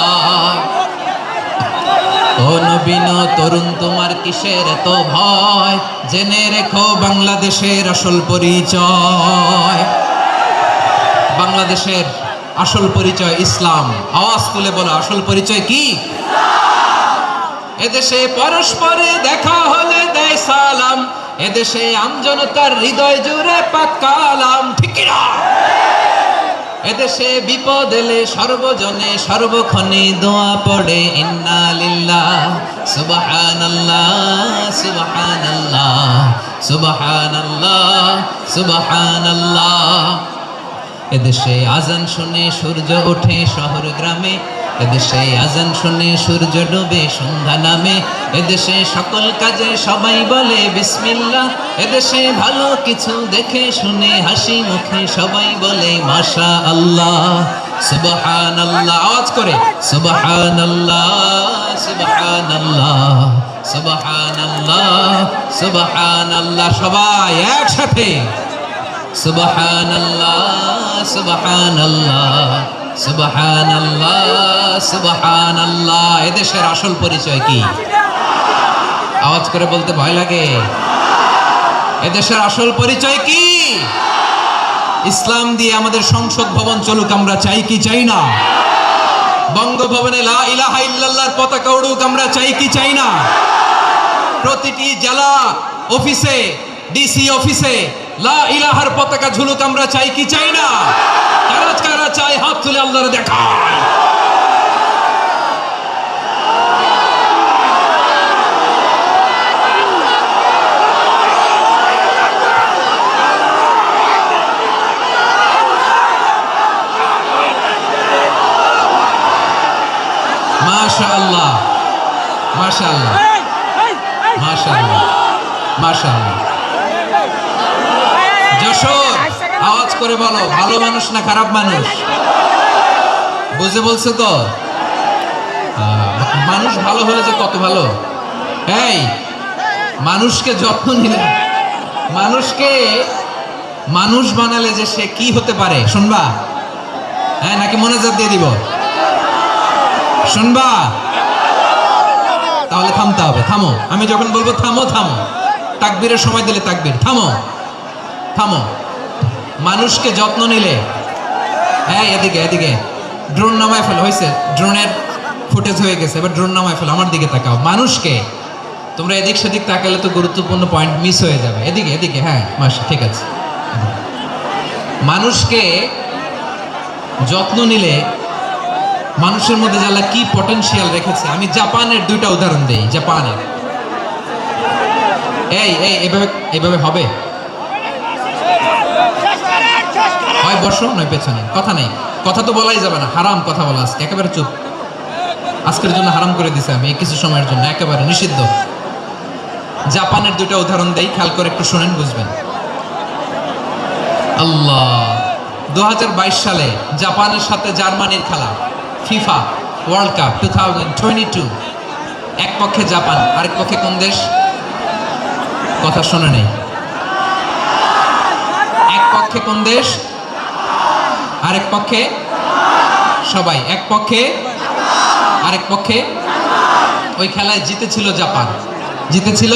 ও নবীন তরুণ তোমার কিসের এত ভয়, জেনে রেখো বাংলাদেশের আসল পরিচয়। বাংলাদেশের আসল পরিচয় ইসলাম। আওয়াজ তুলে বলো, আসল পরিচয় কি? এদেশে পরস্পরে দেখা হলে দেয় সালাম, এদেশে আমজনতার হৃদয় জুড়ে পাক কালাম। ঠিক কি না? এদেশে বিপদ এলে সর্বজনে সর্বক্ষণে দোয়া পড়ে ইন্না লিল্লাহ সুবহানাল্লাহ সুবহানাল্লাহ সুবহানাল্লাহ সুবহানাল্লাহ। এদেশে আজান শুনে সূর্য ওঠে শহর গ্রামে, এদেশে আজান শুনে সূর্য ডুবে সন্ধ্যা নামে, এদেশে সকল কাজে সবাই বলে বিসমিল্লাহ, এদেশে ভালো কিছু দেখে শুনে হাসি মুখে সবাই বলে মাশা আল্লাহ। সুবহানাল্লাহ, আওয়াজ করে সুবহানাল্লাহ সুবহানাল্লাহ সুবহানাল্লাহ সুবহানাল্লাহ। সবাই একসাথে সুবহানাল্লাহ সুবহানাল্লাহ সুবহানাল্লাহ সুবহানাল্লাহ। এদেশের আসল পরিচয় কি? আওয়াজ করে বলতে ভয় লাগে। এদেশের আসল পরিচয় কি? ইসলাম দিয়ে আমাদের সংসদ ভবন চলুক, আমরা চাই কি চাই না? বঙ্গভবনে লা ইলাহা ইল্লাল্লাহর পতাকা উড়ুক, আমরা চাই কি চাই না? প্রতিটি জেলা অফিসে, ডিসি অফিসে লা ইলাহার পতাকা ঝুলুক, আমরা চাই কি চাই না? কারা কারা চাই হাত তুলে আল্লাহর দেখায়। মাশাআল্লাহ মাশাআল্লাহ মাশাআল্লাহ মাশাআল্লাহ। যশোর, আওয়াজ করে বলো, ভালো মানুষ না খারাপ মানুষ? বুঝে বলছো তো? মানুষ ভালো হলে যে কত ভালো। এই মানুষকে যত্ন নিলে, মানুষকে মানুষ বানালে যে সে কি হতে পারে শুনবা? হ্যাঁ, নাকি মনোযোগ দিয়ে দিব? শুনবা? তাহলে থামতে হবে। থামো, আমি যখন বলবো থামো থামো, তাকবীরের সময় দিলে তাকবীর। থামো থামো। মানুষকে যত্ন নিলে, হ্যাঁ এদিকে এদিকে, ড্রোন নামায় ফেল। হয়েছে, ড্রোনের ফুটেজ হয়ে গেছে, এবার ড্রোন নামায় ফেল। আমার দিকে তাকাও। মানুষকে, তোমরা এদিক সেদিক তাকালে তো গুরুত্বপূর্ণ পয়েন্ট মিস হয়ে যাবে। এদিকে এদিকে, হ্যাঁ মাসা, ঠিক আছে। মানুষকে যত্ন নিলে মানুষের মধ্যে যারা কি পটেনশিয়াল রেখেছে। আমি জাপানের দুইটা উদাহরণ দেই। জাপানের, এই এই এভাবে এভাবে হবে, হয় বসো নয় পেছনে, কথা নেই। কথা তো বলাই যাবে না, হারাম কথা বলা। আজকে একেবারে চুপ, আজকের জন্য হারাম করে দিছে আমি কিছু সময়ের জন্য, একেবারে নিষিদ্ধ। জাপানের দুইটা উদাহরণ দেই, খেয়াল করে একটু শুনেন, বুঝবেন। আল্লাহ, 2022 সালে জাপানের সাথে জার্মানির খেলা, ফিফা ওয়ার্ল্ড কাপ 2022। এক পক্ষে জাপান, আরেক পক্ষে কোন দেশ? কথা শোনে নেই। এক পক্ষে কোন দেশ? আরেক পক্ষে সবাই। এক পক্ষে, আরেক পক্ষে। ওই খেলায় জিতেছিল জাপান, জিতেছিল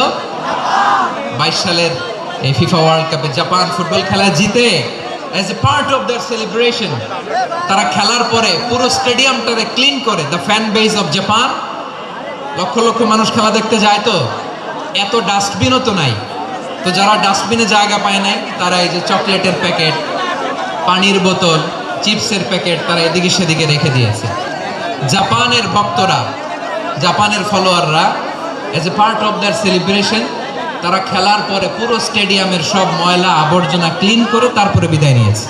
22 সালের এই ফিফা ওয়ার্ল্ড কাপে। জাপান ফুটবল খেলায় জিতে, as a part of their celebration, তারা খেলার পরে পুরো স্টেডিয়ামটারে ক্লিন করে। The fan base of Japan, lakh lakh মানুষ খেলা দেখতে যায়, তো এত ডাস্টবিনও তো নাই। তো যারা ডাস্টবিনে জায়গা পায় নাই, তারা এই যে চকলেটের প্যাকেট, পানির বোতল, চিপসের প্যাকেট তারা এদিকে সেদিকে রেখে দিয়েছে। জাপানের ভক্তরা, জাপানের ফলোয়াররা as a part of their celebration তারা খেলার পরে পুরো স্টেডিয়ামের সব ময়লা আবর্জনা ক্লিন করে তারপরে বিদায় নিয়েছে।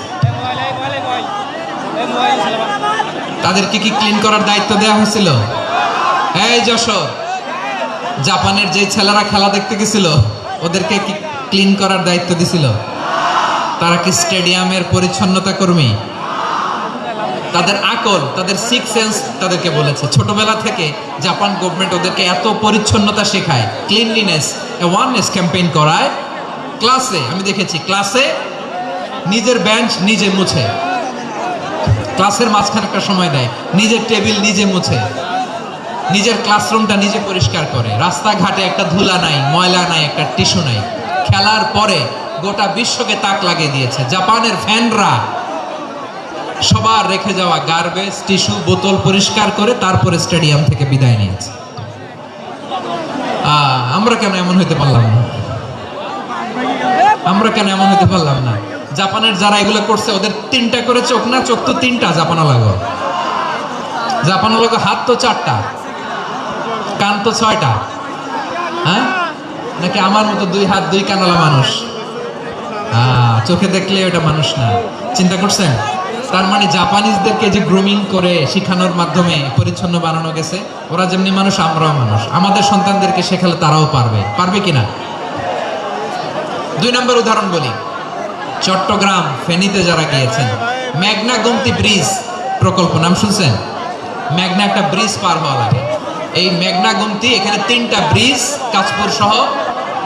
তাদেরকে কি ক্লিন করার দায়িত্ব দেওয়া হয়েছিল? এই যশোর, জাপানের যে ছেলেরা খেলা দেখতে গেছিল ওদেরকে কি ক্লিন করার দায়িত্ব দিছিল? তারা কি স্টেডিয়ামের পরিচ্ছন্নতা কর্মী? তাদের আকল, তাদের সিক্স সেন্স তাদেরকে বলেছে। ছোটবেলা থেকে জাপান গভর্নমেন্ট ওদেরকে এত পরিচ্ছন্নতা শেখায়, ক্লিনলিনেস অ্যাওয়ারনেস ক্যাম্পেইন করায়। ক্লাসে আমি দেখেছি, ক্লাসে নিজের বেঞ্চ নিজে মুছে, ক্লাসের মাঝখানে একটা সময় দেয়, নিজের টেবিল নিজে মুছে, নিজের ক্লাসরুমটা নিজে পরিষ্কার করে। রাস্তাঘাটে একটা ধুলা নাই, ময়লা নাই, একটা টিস্যু নাই। খেলার পরে গোটা বিশ্বকে তাক লাগিয়ে দিয়েছে। জাপানের ফ্যানরা সবার রেখে যাওয়া গার্বেজ, টিস্যু, বোতল পরিষ্কার করে তারপরে স্টেডিয়াম থেকে বিদায় নিয়েছে। আমরা কেন এমন হইতে পারলাম না? আমরা কেন এমন হইতে পারলাম না? জাপানের যারা এগুলো করছে ওদের তিনটা করে চোখ না? চোখ তো তিনটা জাপানা লাগো, জাপানা লাগো। হাত তো চারটা, কান তো ছয়টা। হ্যাঁ, নাকি আমার মতো দুই হাত দুই কানওয়ালা মানুষ? চোখে দেখলে ওটা মানুষ না। চিন্তা করছেন? তার মানে জাপানিজদেরকে যে গ্রুমিং করে শিখানোর মাধ্যমে পরিচ্ছন্ন বানানো গেছে। ওরা যেমনি মানুষ, আমরাও মানুষ। আমাদের সন্তানদেরকে শেখালে তারাও পারবে। পারবে কিনা? 2 নম্বর উদাহরণ বলি। চট্টগ্রাম ফেনীতে যারা গিয়েছেন, মেঘনা গোমতী ব্রিজ প্রকল্প নাম শুনছেন? মেঘনা একটা ব্রিজ পার হওয়া লাগে। এই মেঘনা গোমতী, এখানে 3টা ব্রিজ, কাঁচপুর সহ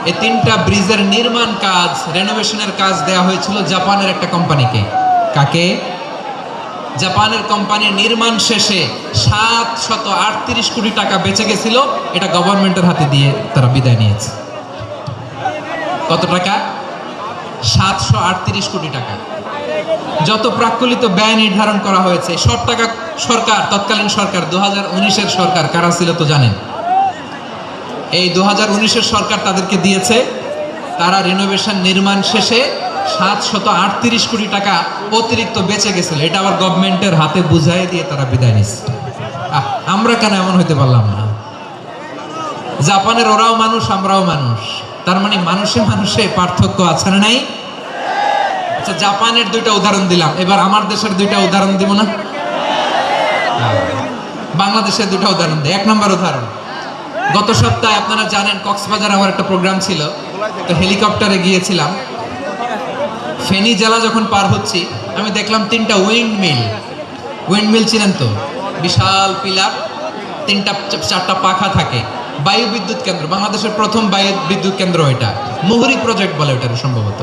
এই 3টা ব্রিজের নির্মাণ কাজ, রেনোভেশনের কাজ দেওয়া হয়েছিল জাপানের একটা কোম্পানিকে। কাকে? জাপানের কোম্পানির নির্মাণ শেষে 738 কোটি টাকা বেঁচে গেছিল। এটা গভর্নমেন্টের হাতে দিয়ে তারা বিদায় নিয়েছে। কত টাকা? 738 কোটি টাকা। যত প্রাক্কলিত ব্যয় নির্ধারণ করা হয়েছে সব টাকা সরকার, তৎকালীন সরকার 2019-এর সরকার কারা ছিল তো জানেন? এই 2019-এর সরকার তাদেরকে দিয়েছে। তারা রিনোভেশন নির্মাণ শেষে 738 কোটি টাকা অতিরিক্ত বেঁচে গেছিল। এটা আবার গভর্নমেন্টের হাতে বুঝাই দিয়ে তারা বিদায় নিচ্ছে। আমরা কেন এমন হইতে পারলাম না? জাপানের ওরাও মানুষ, আমরাও মানুষ। তার মানে মানুষে মানুষে পার্থক্য আছে না নাই? আচ্ছা, জাপানের 2টা উদাহরণ দিলাম, এবার আমার দেশের 2টা উদাহরণ দিব না? বাংলাদেশের 2টা উদাহরণ দিই। 1 নম্বর উদাহরণ, গত সপ্তাহে আপনারা জানেন কক্সবাজার আমার একটা প্রোগ্রাম ছিল, তো হেলিকপ্টারে গিয়েছিলাম। ফেনী জেলা যখন পার হচ্ছি আমি দেখলাম 3টা উইন্ড মিল চিনেন তো? বিশাল পিলার, 3টা-4টা পাখা থাকে। বায়ু বিদ্যুৎ কেন্দ্র, বাংলাদেশের প্রথম বায়ু বিদ্যুৎ কেন্দ্র এটা। মুহুরী প্রজেক্ট বলে এটা সম্ভবত,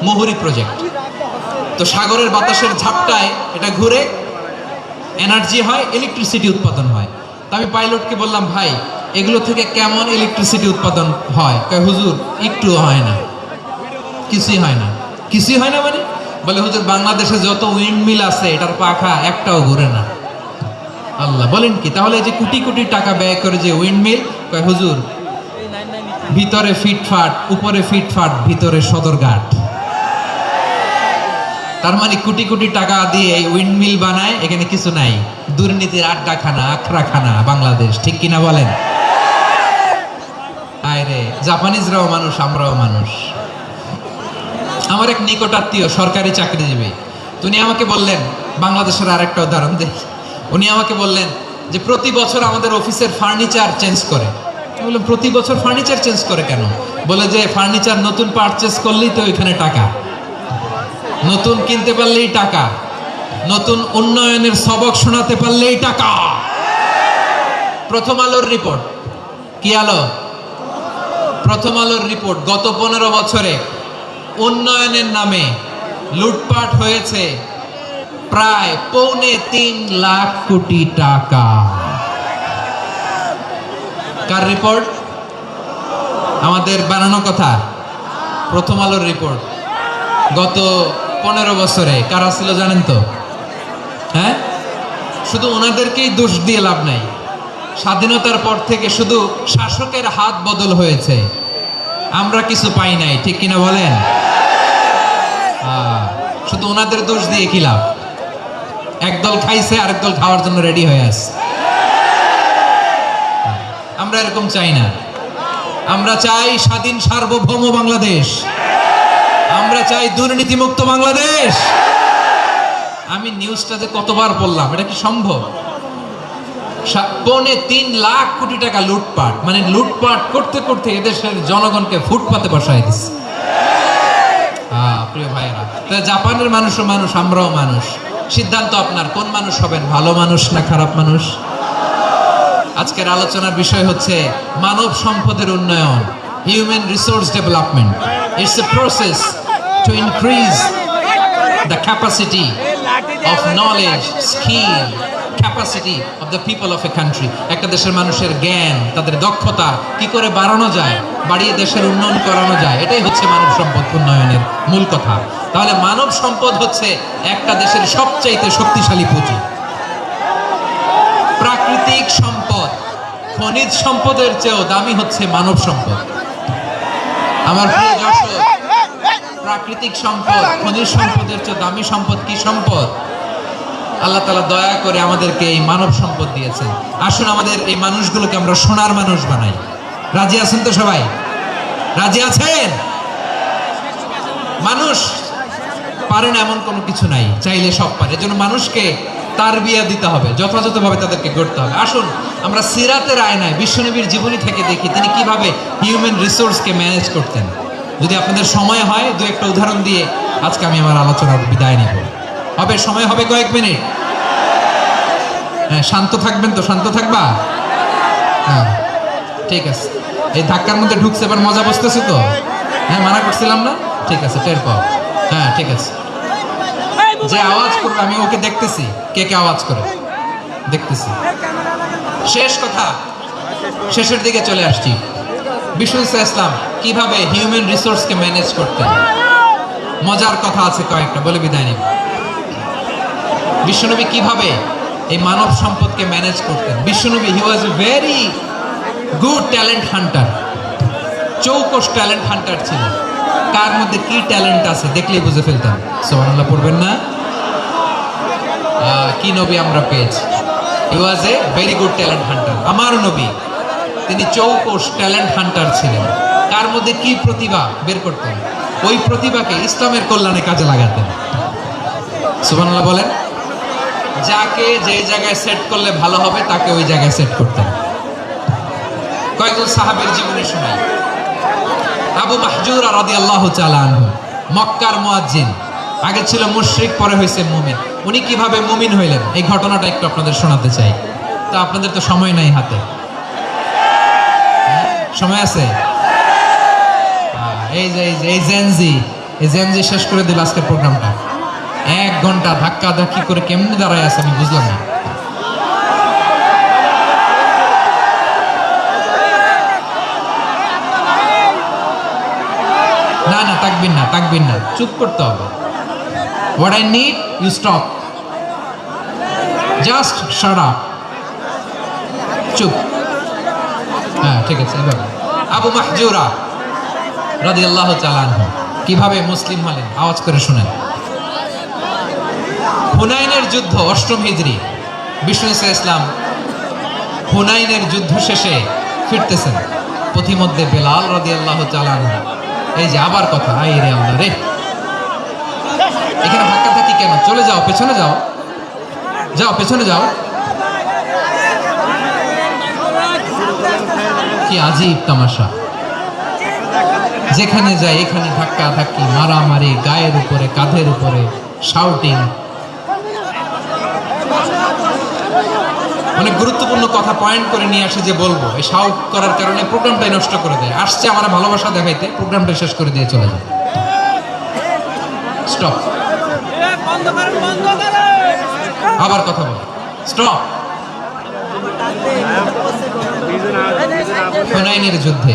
মুহুরী প্রজেক্ট। তো সাগরের বাতাসের ঝাপটায় এটা ঘুরে এনার্জি হয়, ইলেকট্রিসিটি উৎপাদন হয়। তো আমি পাইলটকে বললাম, ভাই এগুলো থেকে কেমন ইলেকট্রিসিটি উৎপাদন হয়? কয় হুজুর একটুও হয় না, কিছুই হয় না। কিছুই হয় না মানে? বলে হুজুর বাংলাদেশে যত উইন্ড মিল আছে এটার পাখা একটাও ঘুরে না। আল্লাহ, বলেন কি? তাহলে যে কোটি কোটি টাকা ব্যয় করে যে উইন্ড মিল, কয় হুজুর ভিতরে ফিটফাট, উপরে ফিটফাট, ভিতরে সদরঘাট। তার মানে কোটি কোটি টাকা দিয়ে এই উইন্ড মিল বানায়, এখানে কিছু নাই। দুর্নীতির আড্ডাখানা, আখড়াখানা বাংলাদেশ, ঠিক কিনা বলেন? আরে জাপানিজরাও মানুষ, আমরাও মানুষ। আমার এক নিকট আত্মীয় সরকারি চাকরিজীবী, উনি আমাকে বললেন, বাংলাদেশের আরেকটা উদাহরণ দেখি। উনি আমাকে বললেন যে প্রতি বছর আমাদের অফিসের ফার্নিচার চেঞ্জ করে। আমি বললাম, প্রতি বছর ফার্নিচার চেঞ্জ করে কেন? বলে যে ফার্নিচার নতুন পারচেজ করলেই তো এখানে টাকা, নতুন কিনতে পারলেই টাকা, নতুন উন্নয়নের সবক শোনাতে পারলেই টাকা। প্রথম আলোর রিপোর্ট, কি আলো? প্রথম আলোর রিপোর্ট, গত 15 বছরে উন্নয়নের নামে লুটপাট হয়েছে প্রায় 3.25 লাখ কোটি টাকা। কার রিপোর্ট? আমাদের বানানো কথা। প্রথম আলোর রিপোর্ট। গত 15 বছরে কারা ছিল জানেন তো? হ্যাঁ, শুধু ওনাদেরকেই দোষ দিয়ে লাভ নাই। স্বাধীনতার পর থেকে শুধু শাসকের হাত বদল হয়েছে, আমরা কিছু পাই নাই, ঠিক কিনা বলেন? শুধু ওনাদের দোষ দিয়ে কি লাভ? একদল খাইছে, আরেক দল খাওয়ার জন্য রেডি হয়ে আছে। আমরা এরকম চাই না। আমরা চাই স্বাধীন সার্বভৌম বাংলাদেশ। আমরা চাই দুর্নীতিমুক্ত বাংলাদেশ। আমি নিউজটা যে কতবার বললাম, এটা কি সম্ভব? 3.25 লাখ কোটি টাকা লুটপাট, মানে লুটপাট করতে করতে এদেশের জনগণকে ফুটপাতে বসায় দিচ্ছে। প্রিয় ভাইরা, জাপানের মানুষও মানুষ, আমরাও মানুষ। সিদ্ধান্ত আপনার, কোন মানুষ হবেন, ভালো মানুষ না খারাপ মানুষ? আজকের আলোচনার বিষয় হচ্ছে মানব সম্পদের উন্নয়ন, human resource development. It's a process to increase the capacity of knowledge, skill, capacity of the people of a country. একটা দেশের মানুষের জ্ঞান, তাদের দক্ষতা কি করে বাড়ানো যায়, বাড়িয়ে দেশের উন্নয়ন করানো যায়, এটাই হচ্ছে মানব সম্পদ উন্নয়নের মূল কথা। তাহলে মানব সম্পদ হচ্ছে একটা দেশের সবচাইতে শক্তিশালী পুঁজি। প্রাকৃতিক সম্পদ, খনিজ সম্পদের চেয়েও দামি হচ্ছে মানব সম্পদ। আমার প্রিয় দর্শক, প্রাকৃতিক সম্পদ, খনিজ সম্পদের চেয়ে দামি সম্পদ কি সম্পদ? আল্লাহ তাআলা দয়া করে আমাদেরকে এই মানব সম্পদ দিয়েছেন। আসুন আমাদের এই মানুষগুলোকে আমরা সোনার মানুষ বানাই। রাজি আছেন তো সবাই? রাজি আছেন? মানুষ পারে না এমন কোনো কিছু নাই, চাইলে সব পারে। এজন্য মানুষকে তারবিয়া দিতে হবে, যথাযথভাবে তাদেরকে গড়তে হবে। আসুন আমরা সিরাতের আয়নায় বিশ্বনবীর জীবনী থেকে দেখি তিনি কিভাবে হিউম্যান রিসোর্সকে ম্যানেজ করতেন। যদি আপনাদের সময় হয়, দু একটা উদাহরণ দিয়ে আজকে আমি আমার আলোচনার বিদায় নিব। হবে সময় হবে কয়েক মিনিট? হ্যাঁ, শান্ত থাকবেন তো? শান্ত থাকবা? হ্যাঁ, ঠিক আছে। এই ধাক্কার মধ্যে ঢুকছে, এবার মজা বসতেছে তো? হ্যাঁ, মানা করছিলাম না? ঠিক আছে, টের পাও। হ্যাঁ, ঠিক আছে। যে আওয়াজ করবে আমি ওকে দেখতেছি, কে কে আওয়াজ করে দেখতেছি। শেষ কথা, শেষের দিকে চলে আসছি। বিষ্ণু ইসলাম কিভাবে হিউম্যান রিসোর্সকে ম্যানেজ করতেন, মজার কথা আছে কয়েকটা, বলে বিদায় নিব। বিশ্বনবী কিভাবে এই মানব সম্পদকে ম্যানেজ করতেন? বিশ্বনবী he was a very good talent hunter, চৌকস ট্যালেন্ট হান্টার ছিল। কার মধ্যে কি ট্যালেন্ট আছে দেখলেই বুঝে ফেলতেন। সুবহানাল্লাহ পড়বেন না? কি নবী আমরা পেয়েছি! He was a very good talent hunter. আমার নবী তিনি চৌকস ট্যালেন্ট হান্টার ছিলেন। কার মধ্যে কি প্রতিভা বের করতেন, ওই প্রতিভাকে ইসলামের কল্যাণে কাজে লাগাতেন। সুবহানাল্লাহ বলেন। যাকে যে জায়গায় সেট করলে ভালো হবে তাকে ওই জায়গায় সেট করতেন। কয়েকজন সাহাবীর জীবনী শোনাই। আবু মাহজুরা রাদিয়াল্লাহু তাআলা আনহু, মক্কার মুয়াজ্জিন, আগে ছিল মুশরিক, পরে হয়েছে মুমিন। উনি কিভাবে মুমিন হইলেন এই ঘটনাটা একটু আপনাদের শোনাতে চাই। তা আপনাদের তো সময় নাই হাতে, সময় আছে? এই জেনজি শেষ করে দিল আজকের প্রোগ্রামটা। 1 ঘন্টা ধাক্কা ধাক্কি করে কেমনে দাঁড়ায় আছে আমি বুঝলাম না। না না, তাকবির না, চুপ করতে হবে। What I need, you stop. Just shut up. চুপ। হ্যাঁ, ঠিক আছে। এবার আবু মাহজুরা রাদিয়াল্লাহু তাআলা আনহু কিভাবে মুসলিম হলেন আওয়াজ করে শুনেন। হুনাইনের যুদ্ধ 8ম হিজরি, বিষ্ণু ইসলাম হুনাইনের যুদ্ধ শেষে ফিরতেছেন। পথিমধ্যে বেলাল রাদিয়াল্লাহু তাআলা আনহু, এই যে আবার কথা, আই রে আল্লাহ রে, এখানে ধাক্কা ধাক্কি কেন? চলে যাও, পেছনে যাও, পেছনে যাও। কি আজীব তামাশা! যেখানে যায় এখানে ধাক্কা ধাক্কি, মারামারি, গায়ের উপরে, কাঁধের উপরে, শাউটিং। অনেক গুরুত্বপূর্ণ কথা পয়েন্ট করে নিয়ে আসে যে বলবো, এই শাউট করার কারণে প্রোগ্রামটাই নষ্ট করে দেয়। আসছে আমার ভালোবাসা দেখাইতে, প্রোগ্রামটা শেষ করে দিয়ে চলে যায়। স্টপ। আবার কথা বল, স্টপ। হুনাইনের যুদ্ধে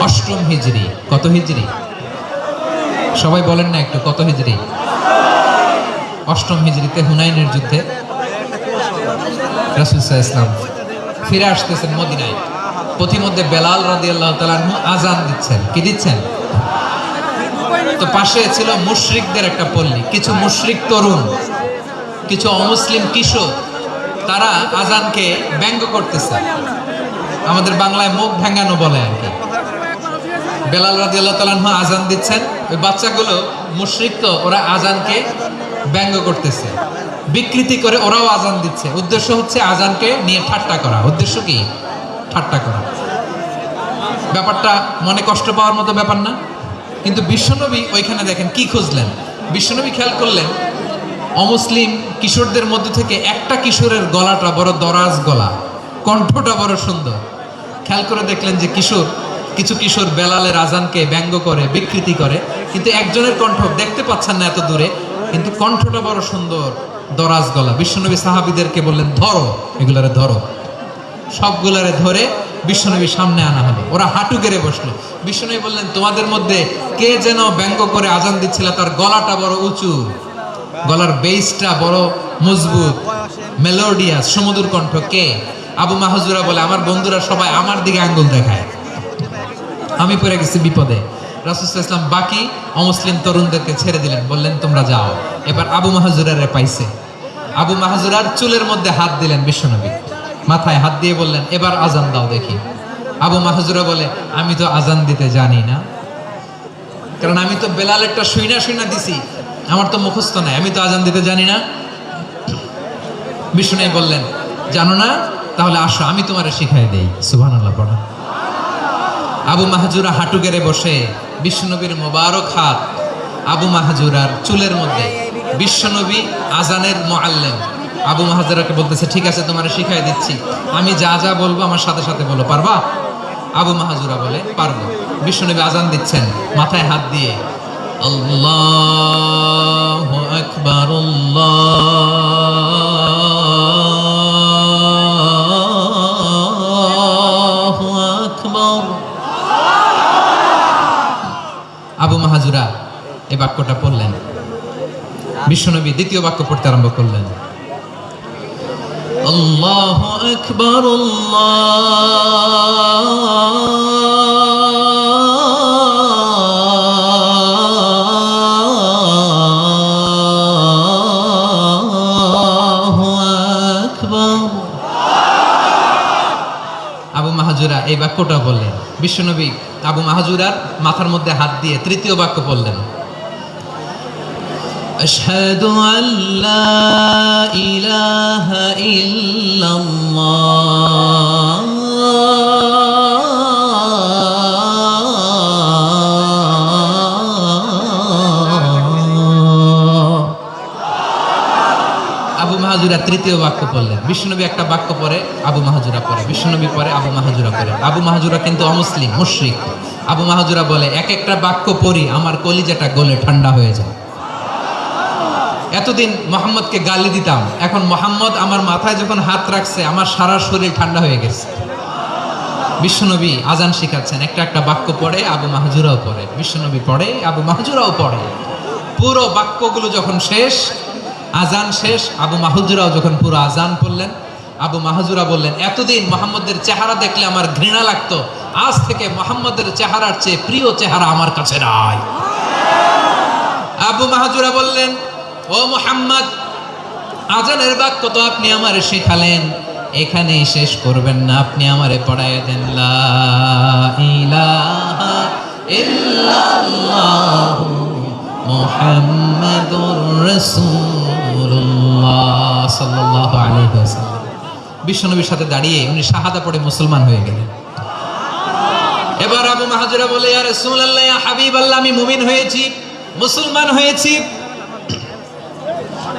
8ম হিজরি। কত হিজরি সবাই বলেন না একটু, কত হিজরি? 8ম হিজরিতে হুনাইনের যুদ্ধে রাসূল সাল্লাল্লাহু আলাইহি ওয়াসাল্লাম ফিরে আসতেছেন মদিনায়। পথিমধ্যে বেলাল রাদিয়াল্লাহু তাআলা আনহু আযান দিচ্ছেন। কি দিচ্ছেন? তো পাশে ছিল মুশরিকদের একটা পল্লী, কিছু মুশরিক তরুণ, কিছু অমুসলিম কিশোর, তারা আজানকে ব্যঙ্গ করতেছে, আমাদের বাংলায় মুখ ভেঙ্গানো বলে আর কি। বেলাল রাদিয়াল্লাহু তাআলা আনহু আজান দিচ্ছেন, ওই বাচ্চাগুলো মুশরিক, তো ওরা আজানকে ব্যঙ্গ করতেছে, বিকৃতি করে ওরাও আজান দিচ্ছে। উদ্দেশ্য হচ্ছে আজানকে নিয়ে ঠাট্টা করা। উদ্দেশ্য কি? ঠাট্টা করা। ব্যাপারটা মনে কষ্ট পাওয়ার মতো ব্যাপার না? কিন্তু বিশ্বনবী ওইখানে দেখেন কি খুঁজলেন। বিশ্বনবী খেয়াল করলেন অমুসলিম কিশোরদের মধ্য থেকে একটা কিশোরের গলাটা বড় দরাজ গলা, কণ্ঠটা বড় সুন্দর। খেয়াল করে দেখলেন যে কিছু কিশোর বেলালের আজানকে ব্যঙ্গ করে, বিকৃতি করে, কিন্তু একজনের কণ্ঠ দেখতে পাচ্ছেন না এত দূরে, কিন্তু কণ্ঠটা বড় সুন্দর, দরাজ গলা। বিশ্বনবী সাহাবীদেরকে বললেন, ধরো এগুলারে, ধরো। সবগুলারে ধরে বিশ্বনবী সামনে আনা হলো। ওরা হাঁটু গেড়ে বসলো। বিশ্বনবী বললেন, তোমাদের মধ্যে কে যেন ব্যঙ্গ করে আজান দিচ্ছিল, তার গলাটা বড় উঁচু, গলার বেসটা বড় মজবুত, মেলোডিয়াস, সুমধুর কণ্ঠ। কে? আবু মাহজুরা বলে, আমার বন্ধুরা সবাই আমার দিকে আঙ্গুল দেখায়, আমি পড়ে গেছি বিপদে। রাসূল সাল্লাল্লাহু আলাইহি ওয়াসাল্লাম বাকি অমুসলিম তরুণদেরকে ছেড়ে দিলেন, বললেন তোমরা যাও। এবার আবু মাহজুরারে পাইছে। আবু মাহজুরার চুলের মধ্যে হাত দিলেন বিশ্বনবী, মাথায় হাত দিয়ে বললেন, এবার আজান দাও দেখি। আবু মাহজুরা বলে, আমি তো আজান দিতে জানি না, কারণ আমি তো বেলালেরটা শুইনা দিছি, আমার তো মুখস্থ নাই, আমি তো আজান দিতে জানি না। বিশ্বনবী বললেন, জানো না? তাহলে আসো, আমি তোমারে শিখাই দেই। সুবহানাল্লাহ পড়া। আবু মাহজুরা হাঁটু গেড়ে বসে, বিশ্বনবীর মোবারক হাত আবু মাহজুরার চুলের মধ্যে। বিশ্বনবী আজানের মুআল্লিম। আবু মাহজুরাকে বলতেছে, ঠিক আছে তোমারে শিখাই দিচ্ছি, আমি যা যা বলবো আমার সাথে সাথে বলো, পারবা? আবু মাহজুরা বলে, পারবো। বিশ্বনবী আজান দিচ্ছেন মাথায় হাত দিয়ে, আল্লাহু আকবার, আল্লাহু আকবার। আবু মাহজুরা এই বাক্যটা পড়লেন। বিশ্বনবী দ্বিতীয় বাক্য পড়তে আরম্ভ করলেন, আল্লাহু আকবার, আল্লাহু আকবার। আবু মাহজুরা এই বাক্যটা বললেন। বিশ্বনবী আবু মাহজুরার মাথার মধ্যে হাত দিয়ে তৃতীয় বাক্য বললেন, আশহাদু আল্লা ইলাহা ইল্লাল্লাহ, আবু মাহজুরা তৃতীয় বাক্য পড়লেন। বিশ্বনবী একটা বাক্য পরে আবু মাহজুরা পড়ে, বিশ্বনবী পরে আবু মাহজুরা পড়ে। আবু মাহজুরা কিন্তু অমুসলিম, মুশরিক। আবু মাহজুরা বলে, এক একটা বাক্য পড়ি আমার কলিজাটা গলে ঠান্ডা হয়ে যায়। এতদিন মোহাম্মদকে গালি দিতাম, এখন মোহাম্মদ আমার মাথায় যখন হাত রাখছে আমার সারা শরীর ঠান্ডা হয়ে গেছে। বিশ্বনবী আজান শিখাচ্ছেন, একটা একটা বাক্য পড়ে আবু মাহজুরাও পড়ে, বিশ্বনবী পড়ে, আবু মাহজুরাও পড়ে। পুরো বাক্যগুলো যখন শেষ, আজান শেষ, আবু মাহজুরাও যখন পুরো আজান পড়লেন, আবু মাহজুরা বললেন, এতদিন মোহাম্মদের চেহারা দেখলে আমার ঘৃণা লাগতো, আজ থেকে মোহাম্মদের চেহারার চেয়ে প্রিয় চেহারা আমার কাছে নাই। আবু মাহজুরা বললেন, ও মুহাম্মদ, আজানের বাক্য তো আপনি আমারে শেখালেন, এখানেই শেষ করবেন না, আপনি আমারে পড়ায় দেন, লা ইলাহা ইল্লাল্লাহু মুহাম্মাদুর রাসূলুল্লাহ সাল্লাল্লাহু আলাইহি ওয়াসাল্লাম। বিশ্বনবীর সাথে দাঁড়িয়ে উনি শাহাদা পড়ে মুসলমান হয়ে গেলেন। এবার আবু মাহজুরা বলে, ইয়া রাসূলুল্লাহ, ইয়া হাবিবাল্লাহ, আমি মুমিন হয়েছি, মুসলমান হয়েছি,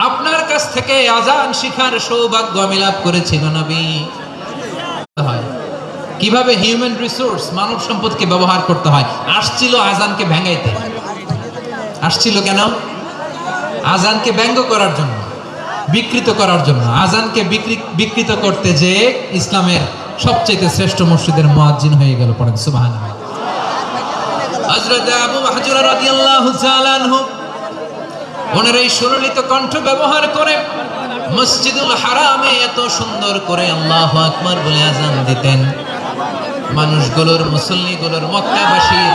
আপনার কাছ থেকে আজান শিখার সৌভাগ্য আমি লাভ করেছি গো নবী। কিভাবে হিউম্যান রিসোর্স, মানব সম্পদকে ব্যবহার করতে হয়, আসছিল আজানকে ভেঙাইতে। আসছিল কেন? আজানকে ব্যঙ্গ করার জন্য, বিকৃত করার জন্য। আজানকে বিকৃত করতে যে ইসলামের সবচেয়ে শ্রেষ্ঠ মসজিদের মুয়াজ্জিন হয়ে গেল। পড়েন সুবহানাল্লাহ। হযরত আবু মাহজুরা রাদিয়াল্লাহু তাআলা আনহু ওনার এই সুললিত কণ্ঠ ব্যবহার করে মসজিদুল হারামে এত সুন্দর করে আল্লাহু আকবার বলে আজান দিতেন। মানুষগুলোর, মুসল্লিগুলোর, মক্কাবাসীর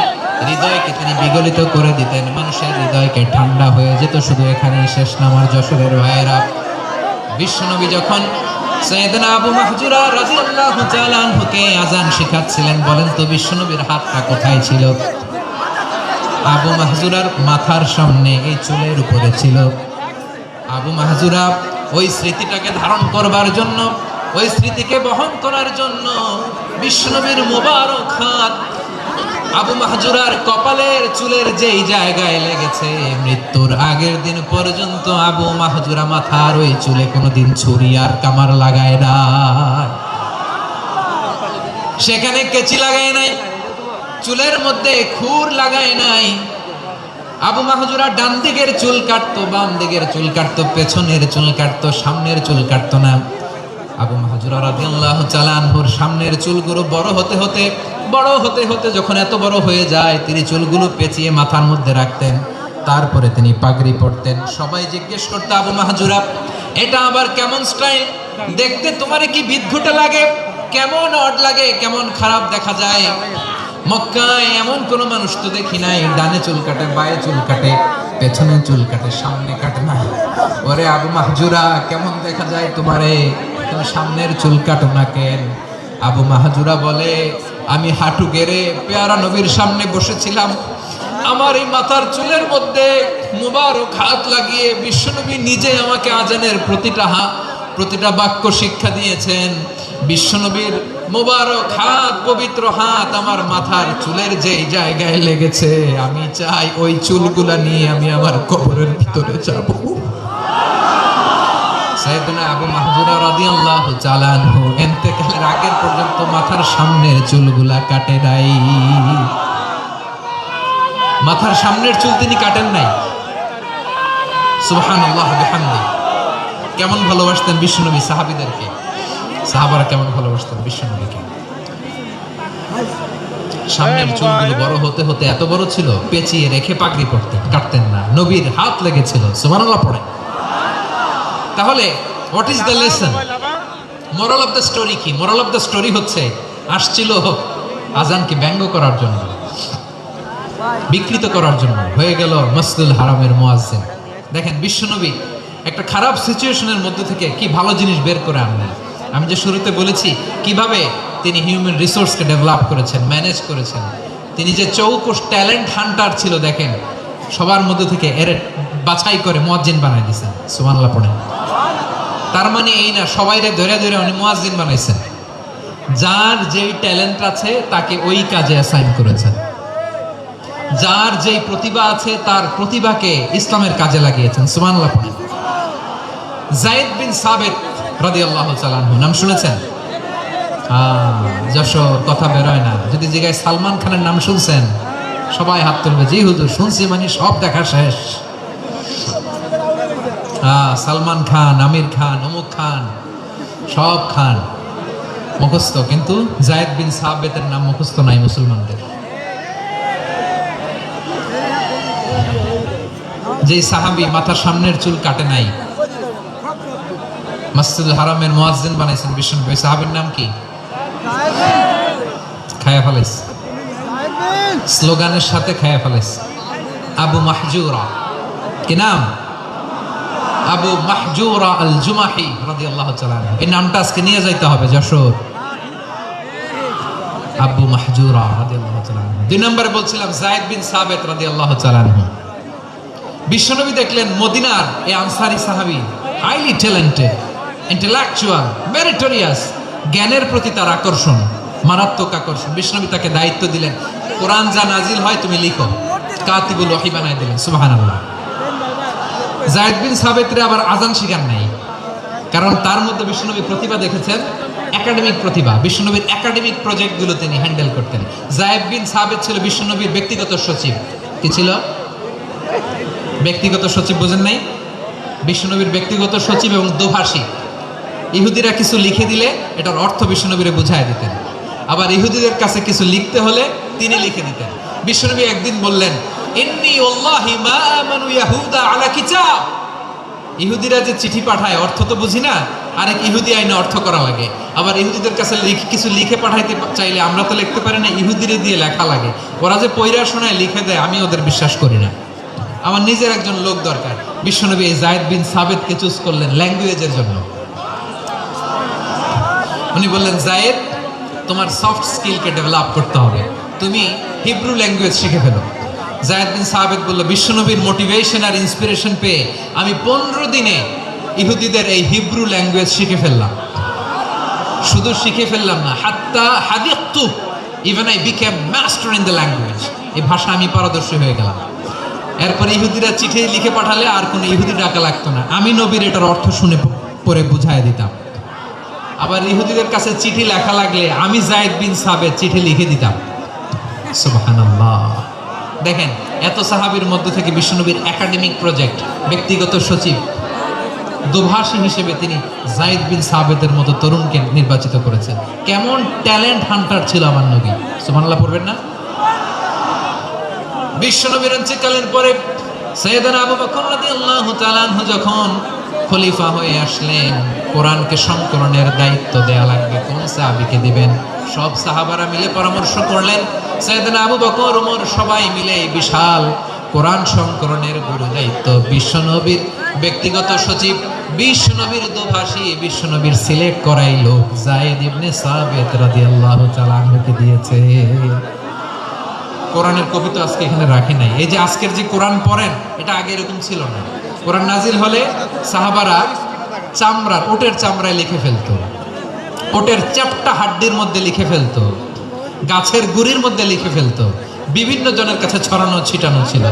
হৃদয়কে তিনি বিগলিত করে দিতেন, মানুষের হৃদয়কে ঠান্ডা হয়ে যেত। শুধু এখানেই শেষ না আমার যশোরের ভাইয়েরা। বিশ্বনবী যখন সাইয়েদনা আবু মাহজুরা রাদিয়াল্লাহু তাআলা আনহুকে আযান শেখাচ্ছিলেন, বলেন তো বিশ্বনবীর হাতটা কোথায় ছিল? আবু মাহজুরার মাথার সামনে, এই চুলের উপরে ছিল। আবু মাহজুরা ওই স্মৃতিটাকে ধারণ করবার জন্য, ওই স্মৃতিকে বহন করার জন্য বিশ্বনবীর মোবারক হাত আবু মাহজুরার কপালের চুলের যেই জায়গায় লেগেছে, মৃত্যুর আগের দিন পর্যন্ত আবু মাহজুরা মাথার ওই চুলে কোনোদিন ছুরি আর কামার লাগায় না, সেখানে কেচি লাগায় নাই, চুলের মধ্যে খুর লাগায় নাই। আবু মাহজুরা ডান দিকের চুল কাটতো, বাম দিকের চুল কাটতো, পেছনের চুল কাটতো, সামনের চুল কাটতো না। আবু মাহজুরা রাদিয়াল্লাহু তাআলা আনহুর সামনের চুলগুলো বড় হতে হতে যখন এত বড় হয়ে যায়, তিনি চুলগুলো পেঁচিয়ে মাথার মধ্যে রাখতেন, তারপরে তিনি পাগড়ি পরতেন। সবাই জিজ্ঞেস করতো, আবু মাহজুরা এটা আবার কেমন স্টাইল? দেখতে তোমারে কি বিদঘুটে লাগে? কেমন অড লাগে, কেমন খারাপ দেখা যায়। মক্কায় এমন কোন মানুষ তো দেখি নাই, ডানে চুল কাটে, বায়ে চুল কাটে, পেছনে চুল কাটে, সামনে কাটে না। ওরে আবু মাহজুরা কেমন দেখা যায় তোমারে, তুমি সামনের চুল কাটো না কেন? আবু মাহজুরা বলে, আমি হাঁটু গেড়ে পেয়ারা নবীর সামনে বসেছিলাম, আমার এই মাথার চুলের মধ্যে মুবারক হাত লাগিয়ে বিশ্বনবী নিজে আমাকে আজানের প্রতিটা বাক্য শিক্ষা দিয়েছেন। বিশ্বনবীর মোবারক হাত, পবিত্র হাত আমার মাথার চুলের যেই জায়গায় লেগেছে, আমি চাই ওই চুলগুলা নিয়ে আমি আমার কবরের ভিতরে যাব। সাইয়েদনা আবু মাহজুরা রাদিয়াল্লাহু তাআলা আনহু ইন্তেকালের আগের পর্যন্ত মাথার সামনের চুলগুলা কাটে নাই। মাথার সামনের চুল তিনি কাটেন নাই। সুবহানাল্লাহ বিহামদি। কেমন ভালোবাসতেন বিশ্বনবী সাহাবীদেরকে, সাহাবারা কেমন ভালোবাসতেন বিশ্বনবীকে। সামনের চুলগুলো বড় হতে হতে এত বড় ছিল, পেঁচিয়ে রেখে পাগড়ি পরতেন, কাটতেন না। নবীর হাত লেগেছিল। সুবহানাল্লাহ পড়ে। তাহলে what is the lesson? Moral of the story কি? মোরাল অফ দ্য স্টোরি হচ্ছে, আসছিল আজানকে ব্যঙ্গ করার জন্য, বিকৃত করার জন্য, হয়ে গেল মসজিদুল হারামের মুয়াজ্জিন। দেখেন বিশ্বনবী একটা খারাপ সিচুয়েশনের মধ্যে থেকে কি ভালো জিনিস বের করে আনলেন। আমি যে শুরুতে বলেছি কিভাবে তিনি হিউম্যান রিসোর্সকে ডেভেলপ করেছেন, ম্যানেজ করেছেন। তিনি যে চৌকস ট্যালেন্ট হান্টার ছিল, দেখেন সবার মধ্যে থেকে এর বাছাই করে মুয়াজ্জিন বানাই দিয়েছেন। সুবহানাল্লাহ পড়েন। তার মানে এই না সবাইরে ধরে ধরে উনি মুয়াজ্জিন বানাইছেন। যার যেই ট্যালেন্ট আছে তাকে ওই কাজে অ্যাসাইন করেছেন। যার যেই প্রতিভা আছে তার প্রতিভাকে ইসলামের কাজে লাগিয়েছেন। সুবহানাল্লাহ পড়েন। যায়েদ বিন সাবিত রাদিয়াল্লাহু তাআলা আনহু নাম শুনেছেন? যশোর কথা বেরোয় না। যদি জিজ্ঞাসা সালমান খানের নাম শুনছেন, সবাই হাত তুলবে, জি হুজুর শুনছি, মানে সব দেখা শেষ। সালমান খান, আমির খান, অমুক খান, সব খান মুখস্থ, কিন্তু যায়েদ বিন সাবিতের নাম মুখস্থ নাই মুসলমানদের। যে সাহাবী মাথার সামনের চুল কাটে নাই, মসজিদুল হারামের মুয়াজ্জিন বানাইছেন বিশ্বনবী, সাহাবীর নাম কি? খায়া ফেলাইছে, স্লোগানের সাথে খায়া ফেলাইছে। আবু মাহজুরা। কি নাম? আবু মাহজুরা আল জুমাহি রাদিয়াল্লাহু তাআলা। এই নামটা আজকে নিয়ে যাইতে হবে যশোর। আবু মাহজুরা রাদিয়াল্লাহু তাআলা। দুই নম্বরে বলছিলাম যায়েদ বিন সাবিত রাদিয়াল্লাহু তাআলা। বিশ্বনবী দেখলেন মদিনার এই আনসারী সাহাবী হাইলি ট্যালেন্টেড, ইন্টেলেকচুয়াল, মেরিটোরিয়াস, জ্ঞানের প্রতি তার আকর্ষণ, মারাত্মক আকর্ষণ। বিশ্বনবী তাকে দায়িত্ব দিলেন, কোরআন যা নাজিল হয় তুমি লিখো, কাতিবুল ওহী বানায় দিলেন। সুবহানাল্লাহ। যায়েদ বিন সাবিতরে আবার আজান শিখান নাই, কারণ তার মধ্যে বিশ্বনবী প্রতিভা দেখেছেন, একাডেমিক প্রতিভা। বিশ্বনবীর একাডেমিক প্রজেক্টগুলো তিনি হ্যান্ডেল করতেন। যায়েদ বিন সাবিত ছিল বিশ্বনবীর ব্যক্তিগত সচিব। কি ছিল? ব্যক্তিগত সচিব। বোঝেন নাই? বিশ্বনবীর ব্যক্তিগত সচিব এবং দোভাষী। ইহুদিরা কিছু লিখে দিলে এটার অর্থ বিশ্বনবীরে বুঝায় দিতেন। আবার ইহুদিদের কাছে কিছু লিখতে হলে তিনি লিখে দিতেন। বিশ্বনবী একদিন বললেন, ইন্নী ওয়াল্লাহি মা আমানু ইয়াহুদা আলা কিতাব। ইহুদিরা যে চিঠি পাঠায় অর্থ তো বুঝি না, আরেক ইহুদি আইনে অর্থ করা লাগে। আবার ইহুদিদের কাছে কিছু লিখে পাঠাইতে চাইলে আমরা তো লিখতে পারি না, ইহুদিরে দিয়ে লেখা লাগে। ওরা যে পয়রা শোনায় লিখে দেয়, আমি ওদের বিশ্বাস করি না। আমার নিজের একজন লোক দরকার। বিশ্বনবী এই যায়েদ বিন সাবেতকে চুজ করলেন ল্যাঙ্গুয়েজের জন্য। উনি বললেন, যায়েদ, তোমার সফট স্কিলকে ডেভেলপ করতে হবে, তুমি হিব্রু ল্যাঙ্গুয়েজ শিখে ফেলো। যায়েদ বিন সাবেত বলল, বিশ্বনবীর মোটিভেশন আর ইন্সপিরেশন পেয়ে আমি 15 দিনে ইহুদিদের এই হিব্রু ল্যাঙ্গুয়েজ শিখে ফেললাম। শুধু শিখে ফেললাম না, হাত্তা হাদিকতু, even I became master in the language. এই ভাষা আমি পারদর্শী হয়ে গেলাম। এরপর ইহুদিরা চিঠি লিখে পাঠালে আর কোনো ইহুদি ডাকা লাগতো না, আমি নবীর এটার অর্থ শুনে পরে বুঝাই দিতাম। আবার ইহুদিদের কাছে চিঠি লেখা লাগলে আমি যায়েদ বিন সাবেত চিঠি লিখে দিতাম। সুবহানাল্লাহ। দেখেন, এত সাহাবীর মধ্যে থেকে বিশ্বনবীর একাডেমিক প্রজেক্ট, ব্যক্তিগত সচিব, দোভাষী হিসেবে তিনি যায়েদ বিন সাবেতের মতো তরুণকে নির্বাচিত করেছেন। কেমন ট্যালেন্ট হান্টার ছিল আমার নবী! সুবহানাল্লাহ পড়বেন না? বিশ্বনবীর ইন্তেকালের পরে সাইয়েদনা আবু বকর রাদিয়াল্লাহু তাআলা আনহু যখন খলিফা হয়ে আসলেন, কোরআনকে সংকলনের দায়িত্ব দেয়া লাগবে, কোন সাহাবীকে দিবেন? সব সাহাবারা মিলে পরামর্শ করলেন। সাইয়েদনা আবু বকর, ওমর সবাই মিলে বিশাল কোরআন সংকলনের গুরু দায়িত্ব বিশ্বনবীর ব্যক্তিগত সচিব, বিশ্বনবীর দোভাষী, বিশ্বনবীর সিলেক্ট করাই লোক যায়েদ ইবনে সাবিত রাদিয়াল্লাহু তাআলা আনহুকে দিয়েছে। কোরআনের কপি তো আজকে এখানে রাখি নাই। এই যে আজকের যে কোরআন পড়েন, এটা আগে এরকম ছিল না। কোরআন নাজিল হলে সাহাবারা চামড়ার, ওটের চামড়ায় লিখে ফেলতো, ওটের চ্যাপ্টা হাড্ডির মধ্যে লিখে ফেলতো, গাছের গুড়ির মধ্যে লিখে ফেলতো, বিভিন্ন জনের কাছে ছড়ানো ছিটানো ছিল।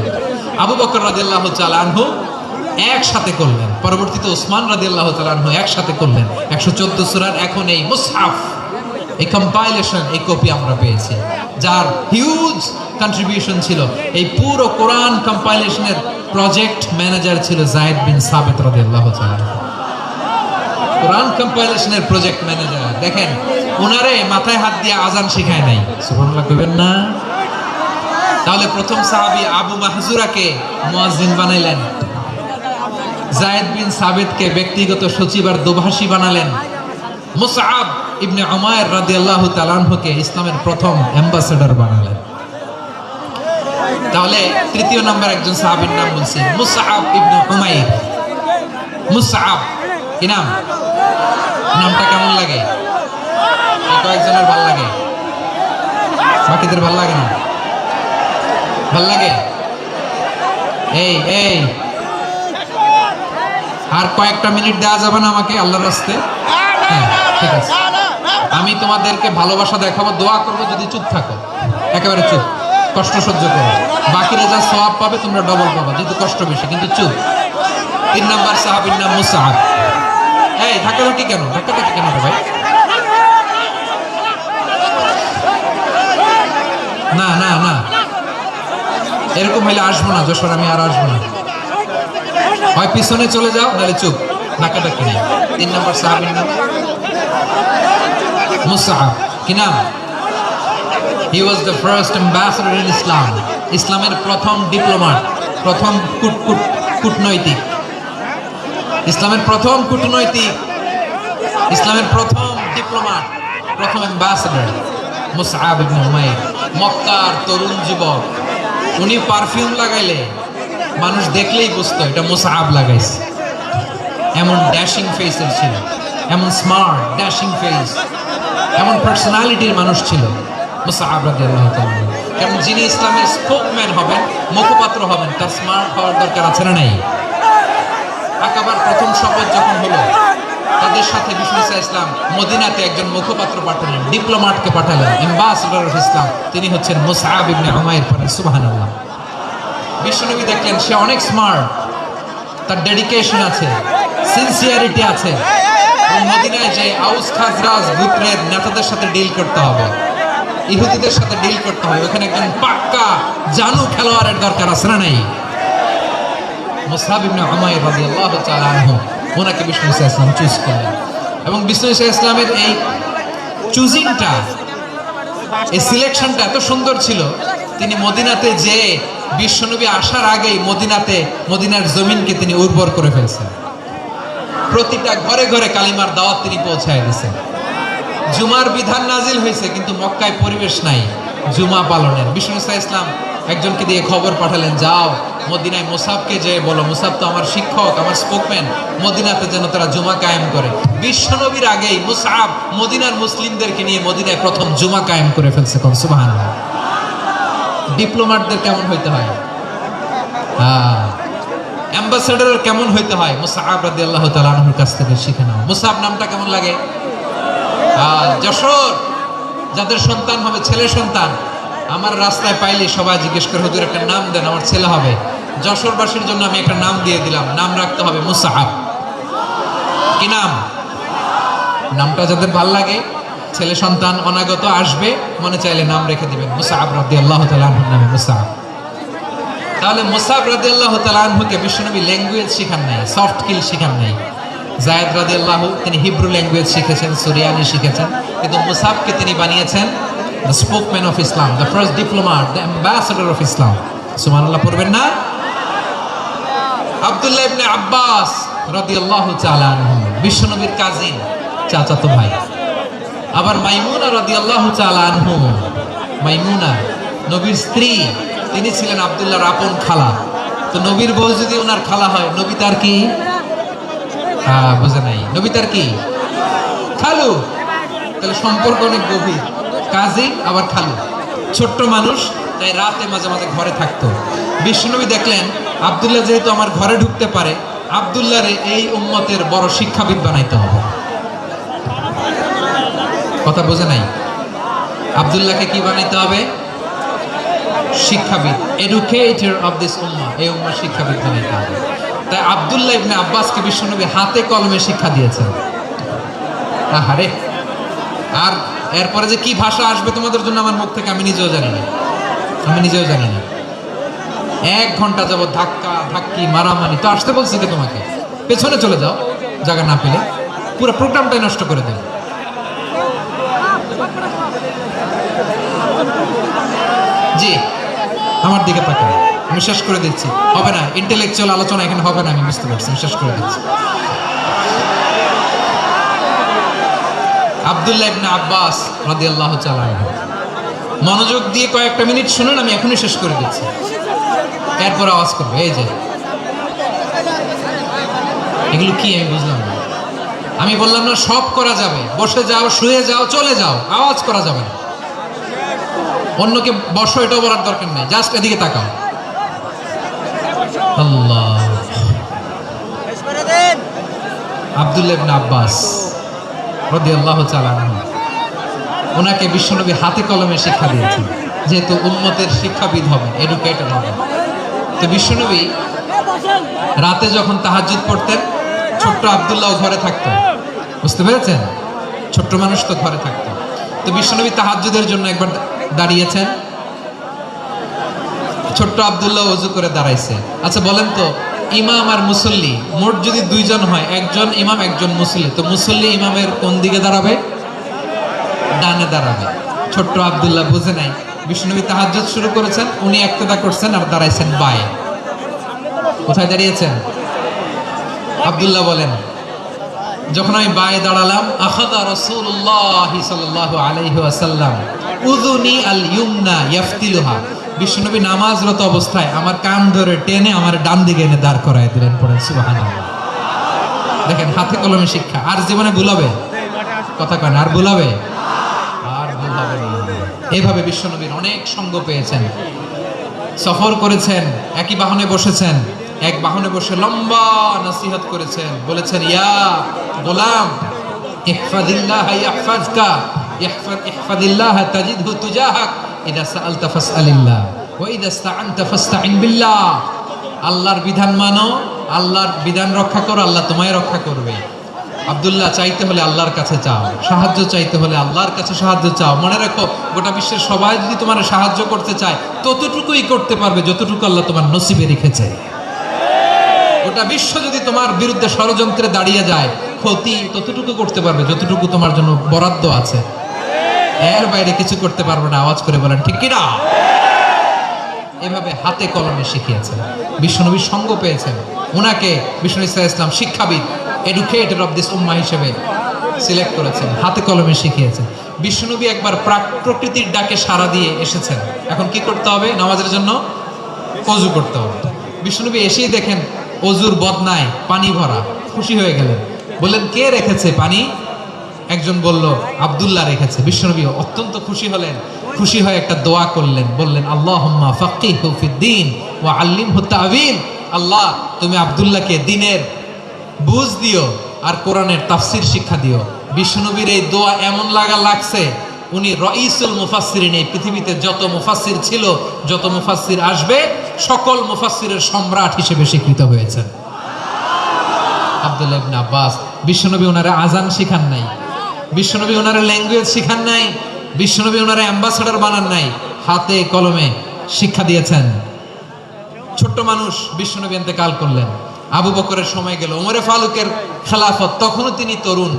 আবু বকর রাদিয়াল্লাহু তাআলা আনহু একসাথে করলেন, পরবর্তীতে ওসমান রাদিয়াল্লাহু তাআলা আনহু একসাথে করলেন। 114 সূরার এখন এই মুসহাফ, এই কম্পাইলেশন, এই কপি আমরা পেয়েছি, যার হিউজ কন্ট্রিবিউশন ছিল। এই পুরো কোরআন কম্পাইলেশনের প্রজেক্ট ম্যানেজার ছিল যায়েদ বিন সাবিত রাদিয়াল্লাহু তাআলা। কোরআন কম্পাইলেশনের প্রজেক্ট ম্যানেজার। দেখেন, ওনারে মাথায় হাত দিয়ে আজান শেখায় নাই। সুবহানাল্লাহ কইবেন না? তাহলে প্রথম সাহাবী আবু মাহজুরাকে মুয়াজ্জিন বানাইলেন, যায়েদ বিন সাবিতকে ব্যক্তিগত সচিব আর দোভাষী বানালেন, মুসআব ইবনে উমাইর রাদিয়াল্লাহু তাআলা আনহুকে ইসলামের প্রথম অ্যাম্বাসেডর বানালেন। তাহলে তৃতীয় নাম্বার একজন সাহাবীর নাম বলছি, মুসআব ইবনে উমাইর। মুসআব কি নাম? নামটা কেমন লাগে? কয়েকজনের ভাল লাগে, বাকিদের ভাল লাগে না? ভাল লাগে? এই এই আর কয়েকটা মিনিট দেওয়া যাবে না আমাকে আল্লাহর রাস্তে? হ্যাঁ, ঠিক আছে। আমি তোমাদেরকে ভালোবাসা দেখাবো, দোয়া করবো যদি চুপ থাকো, একেবারে চুপ, কষ্ট সহ্য করো। বাকিরা যা সওয়াব পাবে তোমরা ডবল পাবা, যেহেতু কষ্ট বেশি, কিন্তু চুপ। 3 নাম্বার সাহাবীর নাম মুসআব। এই ধাক্কাধাক্কি কেন? ধাক্কাধাক্কি কেন রে ভাই? না না না, এরকম হইলে আসবো না যশোর, আমি আর আসবো না। হয় পিছনে চলে যাও, নাহলে চুপ, ধাক্কাধাক্কি নেই। 3 নাম্বার সাহাবীর নাম মুসআব। কি নাম? He was the first ambassador in Islam. ইসলামের প্রথম ডিপ্লোম্যাট, প্রথম কূটনৈতিক, ইসলামের প্রথম কূটনৈতিক, ইসলামের প্রথম ডিপ্লোম্যাট, প্রথম অ্যাম্বাসেডর মুসআব ইবনে উমাইর। মক্কার তরুণ যুবক, উনি পারফিউম লাগাইলে মানুষ দেখলেই বুঝতো এটা মুসআব লাগাইছে। এমন ড্যাশিং ফেসের ছিল, এমন স্মার্ট ড্যাশিং ফেস, এমন পার্সোনালিটির মানুষ ছিল মুসআব রাদিয়াল্লাহু তাআলা। কারণ যিনি ইসলামের স্পোকম্যান হবেন, মুখপাত্র হবেন, তার স্মার্ট হওয়ার দরকার আছে না নাই? আকাবার প্রথম শপথ যখন হলো, তাদের সাথে বিষ্ণু ইসলাম মদিনাতে একজন মুখপাত্র পাঠালেন, ডিপ্লোম্যাটকে পাঠালেন, অ্যাম্বাসেডর অফ ইসলাম, তিনি হচ্ছেন মুসআব ইবনে উমাইর। সুবহানাল্লাহ। বিশ্বনবী দেখলেন সে অনেক স্মার্ট, তার ডেডিকেশন আছে, সিনসিয়ারিটি আছে। মদিনায় যে আউস খাজরাজ গোত্রের নেতাদের সাথে ডিল করতে হবে, ইহুদিদের সাথে ডিল করতে হবে, ওখানে একজন পাক্কা জানু খেলোয়াড়ের দরকার আছে না নাই? মুসআব ইবনে উমাইর রাদিয়াল্লাহু তাআলা আনহু, ওনাকে বিষ্ণু ইসলাম চুজ করলেন। এবং বিষ্ণু ইসলামের এই চুজিংটা, এই সিলেকশনটা এত সুন্দর ছিল, তিনি মদিনাতে যে বিশ্বনবী আসার আগেই মদিনার জমিনকে তিনি উর্বর করে ফেলছেন। প্রতিটা ঘরে ঘরে কালিমার দাওয়াত তিনি পৌঁছায় দিয়েছেন। জুমার বিধান নাজিল হয়েছে, কিন্তু মক্কায় পরিবেশ নাই জুমা পালনের। বিষ্ণু ইসলাম একজনকে দিয়ে খবর পাঠালেন, যাও মদিনায় মুসাবকে যে বলো, মুসাব তো আমার শিক্ষক, আমার স্পোকম্যান, মদিনাতে যেন তারা জুমা কায়েম করে। বিশ্বনবীর আগেই মুসাব মদিনার মুসলিমদেরকে নিয়ে মদিনায় প্রথম জুমা কায়েম করে ফেলছে। কোন সুবহানাল্লাহ। ডিপ্লোম্যাটদের কেমন হইতে হয়, অ্যাম্বাসেডরের কেমন হইতে হয়, মুসাব রাদিয়াল্লাহু তাআলা আনহুর কাছ থেকে শিখে নাও। মুসাব নামটা কেমন লাগে? যশোর যাদের সন্তান হবে, ছেলে সন্তান, আমার রাস্তায় পাইলে সবাই জিজ্ঞেস করে, হুজুর একটা নাম দেন, আমার ছেলে হবে। যশোরবাসীর জন্য আমি একটা নাম দিয়ে দিলাম, নাম রাখতে হবে মুসাব। কি নাম? নামটা যাদের ভাল লাগে, ছেলে সন্তান অনাগত আসবে, মনে চাইলে নাম রেখে দিবেন মুসাব রাদিয়াল্লাহু তাআলা আনহুর নামে মুসাব। তাহলে মুসাব রাদিয়াল্লাহু তাআলা আনহুকে বিশ্বনবী ল্যাঙ্গুয়েজ শিখান নাই, সফট স্কিল শিখান নাই। যায়েদ রাদিয়াল্লাহু তিনি হিব্রু ল্যাঙ্গুয়েজ শিখেছেন, সুরিয়ানি শিখেছেন, কিন্তু মুসাবকে তিনি বানিয়েছেন the spokesman of Islam, the first diplomat, the ambassador of Islam. সুবহানাল্লাহ পড়বেন না? আব্দুল্লাহ ইবনে আব্বাস রাদিয়াল্লাহু তাআলা আনহু বিশ্বনবীর কাজিন, চাচাতো ভাই। আবার মাইমুনা রাদিয়াল্লাহু তাআলা আনহু, মাইমুনা নবীর স্ত্রী, তিনি ছিলেন আব্দুল্লাহর আপন খালা। তো নবীর বউ যদি ওনার খালা হয়, নবী তার কি? বুঝে নাই, নবী তার কি? খালু। তাহলে সম্পর্ক অনেক গভীর, কাজী আবার খালু। ছোট্ট মানুষ, তাই রাতে মাঝে মাঝে ঘরে থাকতো। বিশ্বনবী দেখলেন আব্দুল্লাহ যেহেতু আমার ঘরে ঢুকতে পারে, আব্দুল্লাহরে এই উম্মতের বড় শিক্ষাবিদ বানাইতে হবে। কথা বোঝে নাই? আব্দুল্লাহকে কি বানাইতে হবে? শিক্ষাবিদ, এডুকেটর অফ দিস উম্মাহ, এই উম্মার শিক্ষাবিদ বানাইতে হবে। তাই আব্দুল্লাহ ইবনে আব্বাসকে বিশ্বনবী হাতে কলমে শিক্ষা দিয়েছেন। আহারে, আর এরপরে যে কি ভাষা আসবে তোমাদের জন্য আমার মুখ থেকে আমি নিজেও জানি না, আমি নিজেও জানি না। 1 ঘন্টা যাবত ধাক্কা ধাক্কি মারামারি। তো আসতে বলছি কি তোমাকে? পেছনে চলে যাও, জায়গা না পেলে। পুরো প্রোগ্রামটাই নষ্ট করে দেবে। জি, আমার দিকে তাকান, আমি শেষ করে দিচ্ছি। হবে না, ইন্টেলেকচুয়াল আলোচনা এখানে হবে না, আমি বুঝতে পারছি, আমি শেষ করে দিচ্ছি। আব্দুল্লাহ ইবনে আব্বাস রাদিয়াল্লাহু তাআলা আনহু, মনোযোগ দিয়ে কয়েকটা মিনিট শুনুন, আমি এখনই শেষ করে দিচ্ছি, এরপর আওয়াজ করবে। এই যে এগুলো কি আমি বুঝলাম না। আমি বললাম না সব করা যাবে, বসে যাও, শুয়ে যাও, চলে যাও, আওয়াজ করা যাবে না। অন্যকে বসো এটাও বলার দরকার নেই, জাস্ট এদিকে তাকাও। আল্লাহ। আব্দুল্লাহ ইবনে আব্বাস রাদিয়াল্লাহু তাআলা আনহু, ওনাকে বিশ্বনবী হাতে কলমে শিক্ষা দিয়েছেন, যেহেতু উম্মতের শিক্ষাবিদ হবেন, এডুকেটর হবেন। তো বিশ্বনবী রাতে যখন তাহাজ্জুদ পড়তেন, ছোট্ট আব্দুল্লাহ ঘরে থাকতো। বুঝতে পেরেছেন? ছোট্ট মানুষ তো ঘরে থাকতো। তো বিশ্বনবী তাহাজ্জুদের জন্য একবার দাঁড়িয়েছেন, ছোট্ট আব্দুল্লাহ ওযু করে দাঁড়াইছে। আচ্ছা বলেন তো, ইমাম আর মুসল্লি মোট যদি 2 জন হয়, একজন ইমাম একজন মুসল্লি, তো মুসল্লি ইমামের কোন দিকে দাঁড়াবে? ডানে দাঁড়াবে। ছোট্ট আব্দুল্লাহ বুঝে নাই, বিশ্বনবী তাহাজ্জুদ শুরু করেছেন, উনি ইক্তেদা করছেন আর দাঁড়াইছেন বায়ে। কোথায় দাঁড়িয়েছেন? আব্দুল্লাহ বলেন, যখন আমি বায়ে দাঁড়ালাম, আখাযা রাসূলুল্লাহ সাল্লাল্লাহু আলাইহি ওয়াসাল্লাম উযুনি আল ইয়ুমনা ইয়াফতিলুহা, বিশ্বনবী নামাজরত অবস্থায় আমার কান ধরে টেনে আমার ডান দিকে এনে দাঁড় করায় দিলেন। পড়েন সুবহানাল্লাহ। দেখেন, হাতে কলমে শিক্ষা। আর জীবনে ভুলাবে? কথা কন, আর ভুলাবে? আর ভুলাবে না। এইভাবে বিশ্বনবীর অনেক সঙ্গ পেয়েছেন, সফর করেছেন, একই বাহনে বসেছেন, এক বাহনে বসে লম্বা নসিহত করেছেন, বলেছেন, ইয়া গোলাম ইহফাজিল্লাহ ইয়াহফাজকা, ইহফাজিল্লাহ তাজিদহু তুজাহাক, ইদা সাআলতা ফাসআলিল্লাহ ওয়া ইদা ইসতাআনতা ফাসতাইন বিল্লাহ। আল্লাহর বিধান মানো, আল্লাহর বিধান রক্ষা করো, আল্লাহ তোমায় রক্ষা করবে। আব্দুল্লাহ, চাইতে হলে আল্লাহর কাছে চাও, সাহায্য চাইতে হলে আল্লাহর কাছে সাহায্য চাও। মনে রাখো, গোটা বিশ্বের সবাই যদি তোমার সাহায্য করতে চায়, ততটুকুই করতে পারবে যতটুকু আল্লাহ তোমার নসিবে রেখেছে। গোটা বিশ্ব যদি তোমার বিরুদ্ধে ষড়যন্ত্রে দাঁড়িয়ে যায়, ক্ষতি ততটুকু করতে পারবে যতটুকু তোমার জন্য বরাদ্দ আছে, এর বাইরে কিছু করতে পারবে না। আওয়াজ করে বলেন ঠিক কিনা? এভাবে হাতে কলমে শিখিয়েছেন, বিশ্বনবীর সঙ্গ পেয়েছেন। ওনাকে বিষ্ণু ইসলাম শিক্ষাবিদ এডুকেটর অফ দিস উম্মাহ হিসেবে সিলেক্ট করেছেন, হাতে কলমে শিখিয়েছেন। বিশ্বনবী একবার প্রকৃতির ডাকে সাড়া দিয়ে এসেছেন। এখন কি করতে হবে? নামাজের জন্য ওযু করতে হবে। বিশ্বনবী এসেই দেখেন ওযুর বদনায় পানি ভরা, খুশি হয়ে গেলেন, বললেন কে রেখেছে পানি? একজন বলল আব্দুল্লাহ রেখেছে। বিশ্বনবী অত্যন্ত খুশি হলেন, খুশি হয়ে একটা দোয়া করলেন, বললেন আল্লাহুম্মা ফাক্কিহু ফিদ্দীন ওয়া আল্লিমহু তা'ওয়ীল। আল্লাহ তুমি আব্দুল্লাহকে দ্বীনের বুঝ দিও আর কোরআনের তাফসীর শিক্ষা দিও। বিশ্বনবীর এই দোয়া এমন লাগছে উনি রাইসুল মুফাসসিরিন, এই পৃথিবীতে যত মুফাসসির ছিল, যত মুফাসসির আসবে, সকল মুফাসসিরের সম্রাট হিসেবে স্বীকৃত হয়েছেন আব্দুল্লাহ ইবনে আব্বাস। বিশ্বনবী ওনারে আজান শিখান নাই, বিশ্বনবী ওনারে ল্যাঙ্গুয়েজ শিখান নাই, বিশ্বনবী ওনারে অ্যাম্বাসেডর বানান নাই, হাতে কলমে শিক্ষা দিয়েছেন। ছোট্ট মানুষ বিশ্বনবী ইন্তেকাল করলেন, আবু বকরের সময় গেল, ওমরে ফারুকের খেলাফত, তখনও তিনি তরুণ।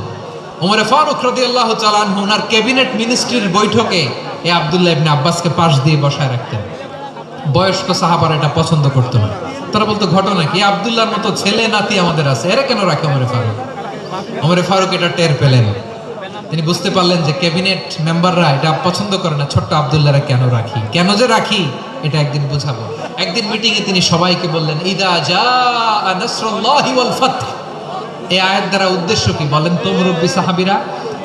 ওমরে ফারুক রাদিয়াল্লাহু তাআলা আনহু ওনার ক্যাবিনেট মিনিস্ট্রির বৈঠকে এই আব্দুল্লাহ ইবনে আব্বাসকে পাশ দিয়ে বসায় রাখতেন। বয়স্ক সাহাবারা এটা পছন্দ করতো না, তারা বলতো ঘটনা কি, আব্দুল্লাহর মতো ছেলে নাতি আমাদের আছে, এরা কেন রাখে ওমরে ফারুক? ওমরে ফারুক এটা টের পেলেন, তিনি বুঝতে পারলেন যে ক্যাবিনেট মেম্বাররা এটা পছন্দ করে না, ছোট্ট আব্দুল্লাহরা কেন রাখি, কেন যে রাখি এটা একদিন বুঝাবো। একদিন মিটিং এ তিনি সবাইকে বললেন ইদা জাআ নাসরুল্লাহি ওয়াল ফাতহ। এই আয়াত দ্বারা উদ্দেশ্য কি বলেন তো মুরব্বী সাহাবীরা?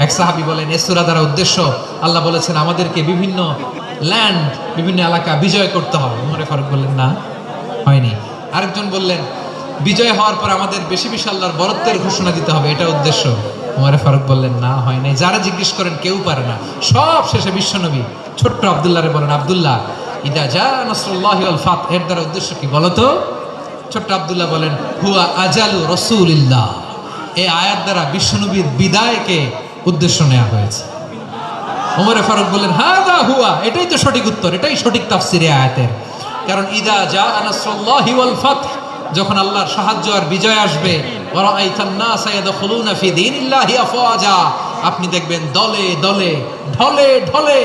এক সাহাবী বলেন এই সূরা দ্বারা উদ্দেশ্য, আল্লাহ বলেছেন আমাদেরকে বিভিন্ন ল্যান্ড, বিভিন্ন এলাকা বিজয় করতে হবে। ওমরে ফারুক বললেন না, হয়নি। আরেকজন বললেন বিজয় হওয়ার পর আমাদের বেশি বেশি আল্লাহর বরত্বের ঘোষণা দিতে হবে, এটা উদ্দেশ্য। ওমরে ফারুক বললেন না, হয় নাই। যারা জিজ্ঞেস করেন কেউ পারে না। সব শেষে বিশ্বনবী ছোট্ট আব্দুল্লাহরে বলেন আব্দুল্লাহ ইদা জাআ নাসরুল্লাহি ওয়াল ফাতহ, এর দ্বারা উদ্দেশ্য কি বলো তো? ছোট্ট আব্দুল্লাহ বলেন হুয়া আজালু রাসূলিল্লাহ। এই আয়াত দ্বারা বিশ্বনবীর বিদায়কে উদ্দেশ্য নেওয়া হয়েছে। ওমরে ফারুক বললেন হাদা হুয়া, এটাই তো সঠিক উত্তর, এটাই সঠিক তাফসীর এই আয়াতের। কারণ ইদা জাআ নাসরুল্লাহি ওয়াল ফাতহ, যখন আল্লাহর সাহায্য আর বিজয় আসবে, ওয়া রাআইতান নাসা ইয়াদখুলুনা ফি দীনিল্লাহি আফওয়াজা, আপনি দেখবেন দলে দলে ঢলে ঢলে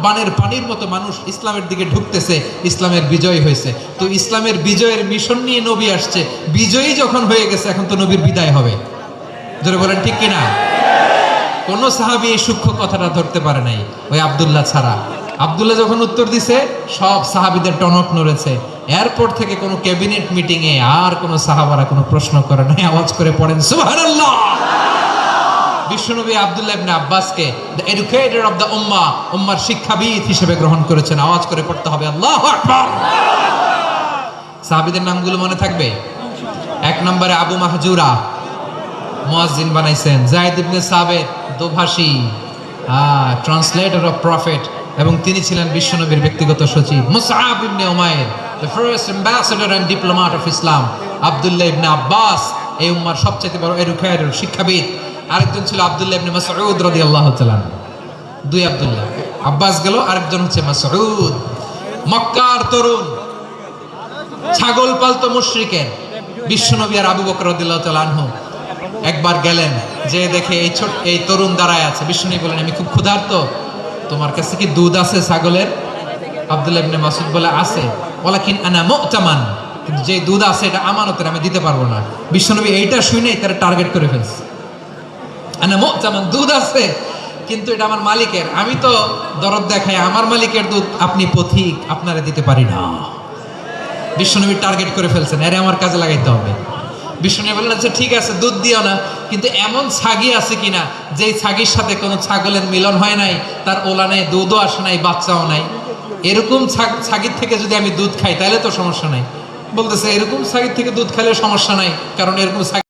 বানের পানির মতো মানুষ ইসলামের দিকে ঢুকতেছে, ইসলামের বিজয় হয়েছে। তো ইসলামের বিজয়ের মিশন নিয়ে নবী আসছে, বিজয়ী যখন হয়ে গেছে এখন তো নবীর বিদায় হবে। জোরে বলেন ঠিক কিনা? কোন সাহাবী এই সূক্ষ্ম কথাটা ধরতে পারে নাই, ওই আব্দুল্লাহ ছাড়া। আব্দুল্লাহ যখন উত্তর দিছে সব সাহাবীদের টনক নড়েছে। এরপর থেকে কোনো ক্যাবিনেট মিটিং এ আর কোনো সাহাবারা কোনো প্রশ্ন করে নাই, আওয়াজ করে পড়েন সুবহানাল্লাহ। বিশ্বনবী আব্দুল্লাহ ইবনে আব্বাসকে দ্য এডুকেটর অফ দ্য উম্মাহ, উম্মার শিক্ষাবিদ হিসেবে গ্রহণ করেছেন। আওয়াজ করে পড়তে হবে আল্লাহু আকবার। সাহাবীদের নামগুলো মনে থাকবে? এক নম্বরে আবু মাহজুরা, মুয়াজ্জিন বানাইছেন। যায়েদ ইবনে সাবিত, দোভাষী, ট্রান্সলেটর অফ প্রফেট, এবং তিনি ছিলেন বিশ্বনবীর ব্যক্তিগত সচিব। Musab ibn Umair, the first ambassador and diplomat of Islam. Abdullah ibn Abbas, এই উম্মার সবচেয়ে বড় এডুকেটর, শিক্ষাবিদ। আরেকজন ছিল আব্দুল্লাহ ইবনে মাসউদ রাদিয়াল্লাহু তাআলা। দুই আব্দুল্লাহ, আব্বাস গেল, আরেকজন হচ্ছে মাসউদ। মক্কার তরুণ, ছাগল পালতো মুশরিকের। বিশ্বনবী আর আবু বকর রাদিয়াল্লাহু তাআলা আনহু একবার গেলেন, যে দেখে এই তরুণ দাঁড়ায় আছে। বিশ্বনবী বলেন আমি খুব ক্ষুধার্ত, তোমার কাছে কি দুধ আছে ছাগলের? আব্দুল্লাহ ইবনে মাসউদ বলে আছে। ওয়ালাকিন আনা মু'তামান, কিন্তু যে দুধ আছে এটা আমানতের, আমি দিতে পারবো না। বিশ্বনবী এইটা শুনেই তারা টার্গেট করে ফেলছে। আনা মু'তামান, দুধ আছে কিন্তু এটা আমার মালিকের, আমি তো দরদ দেখাই, আমার মালিকের দুধ আপনি পথিক, আপনারা দিতে পারি না। বিশ্বনবী টার্গেট করে ফেলছেন, আরে আমার কাজে লাগাইতে হবে। বিশ্বনবী বললেন আচ্ছা ঠিক আছে দুধ দিও না, কিন্তু এমন ছাগি আছে কিনা যেই ছাগির সাথে কোনো ছাগলের মিলন হয় নাই, তার ওলানে দুধও আসে নাই, বাচ্চাও নাই, এরকম ছাগির থেকে যদি আমি দুধ খাই তাহলে তো সমস্যা নাই। বলতেছে এরকম ছাগির থেকে দুধ খাইলে সমস্যা নাই, কারণ এরকম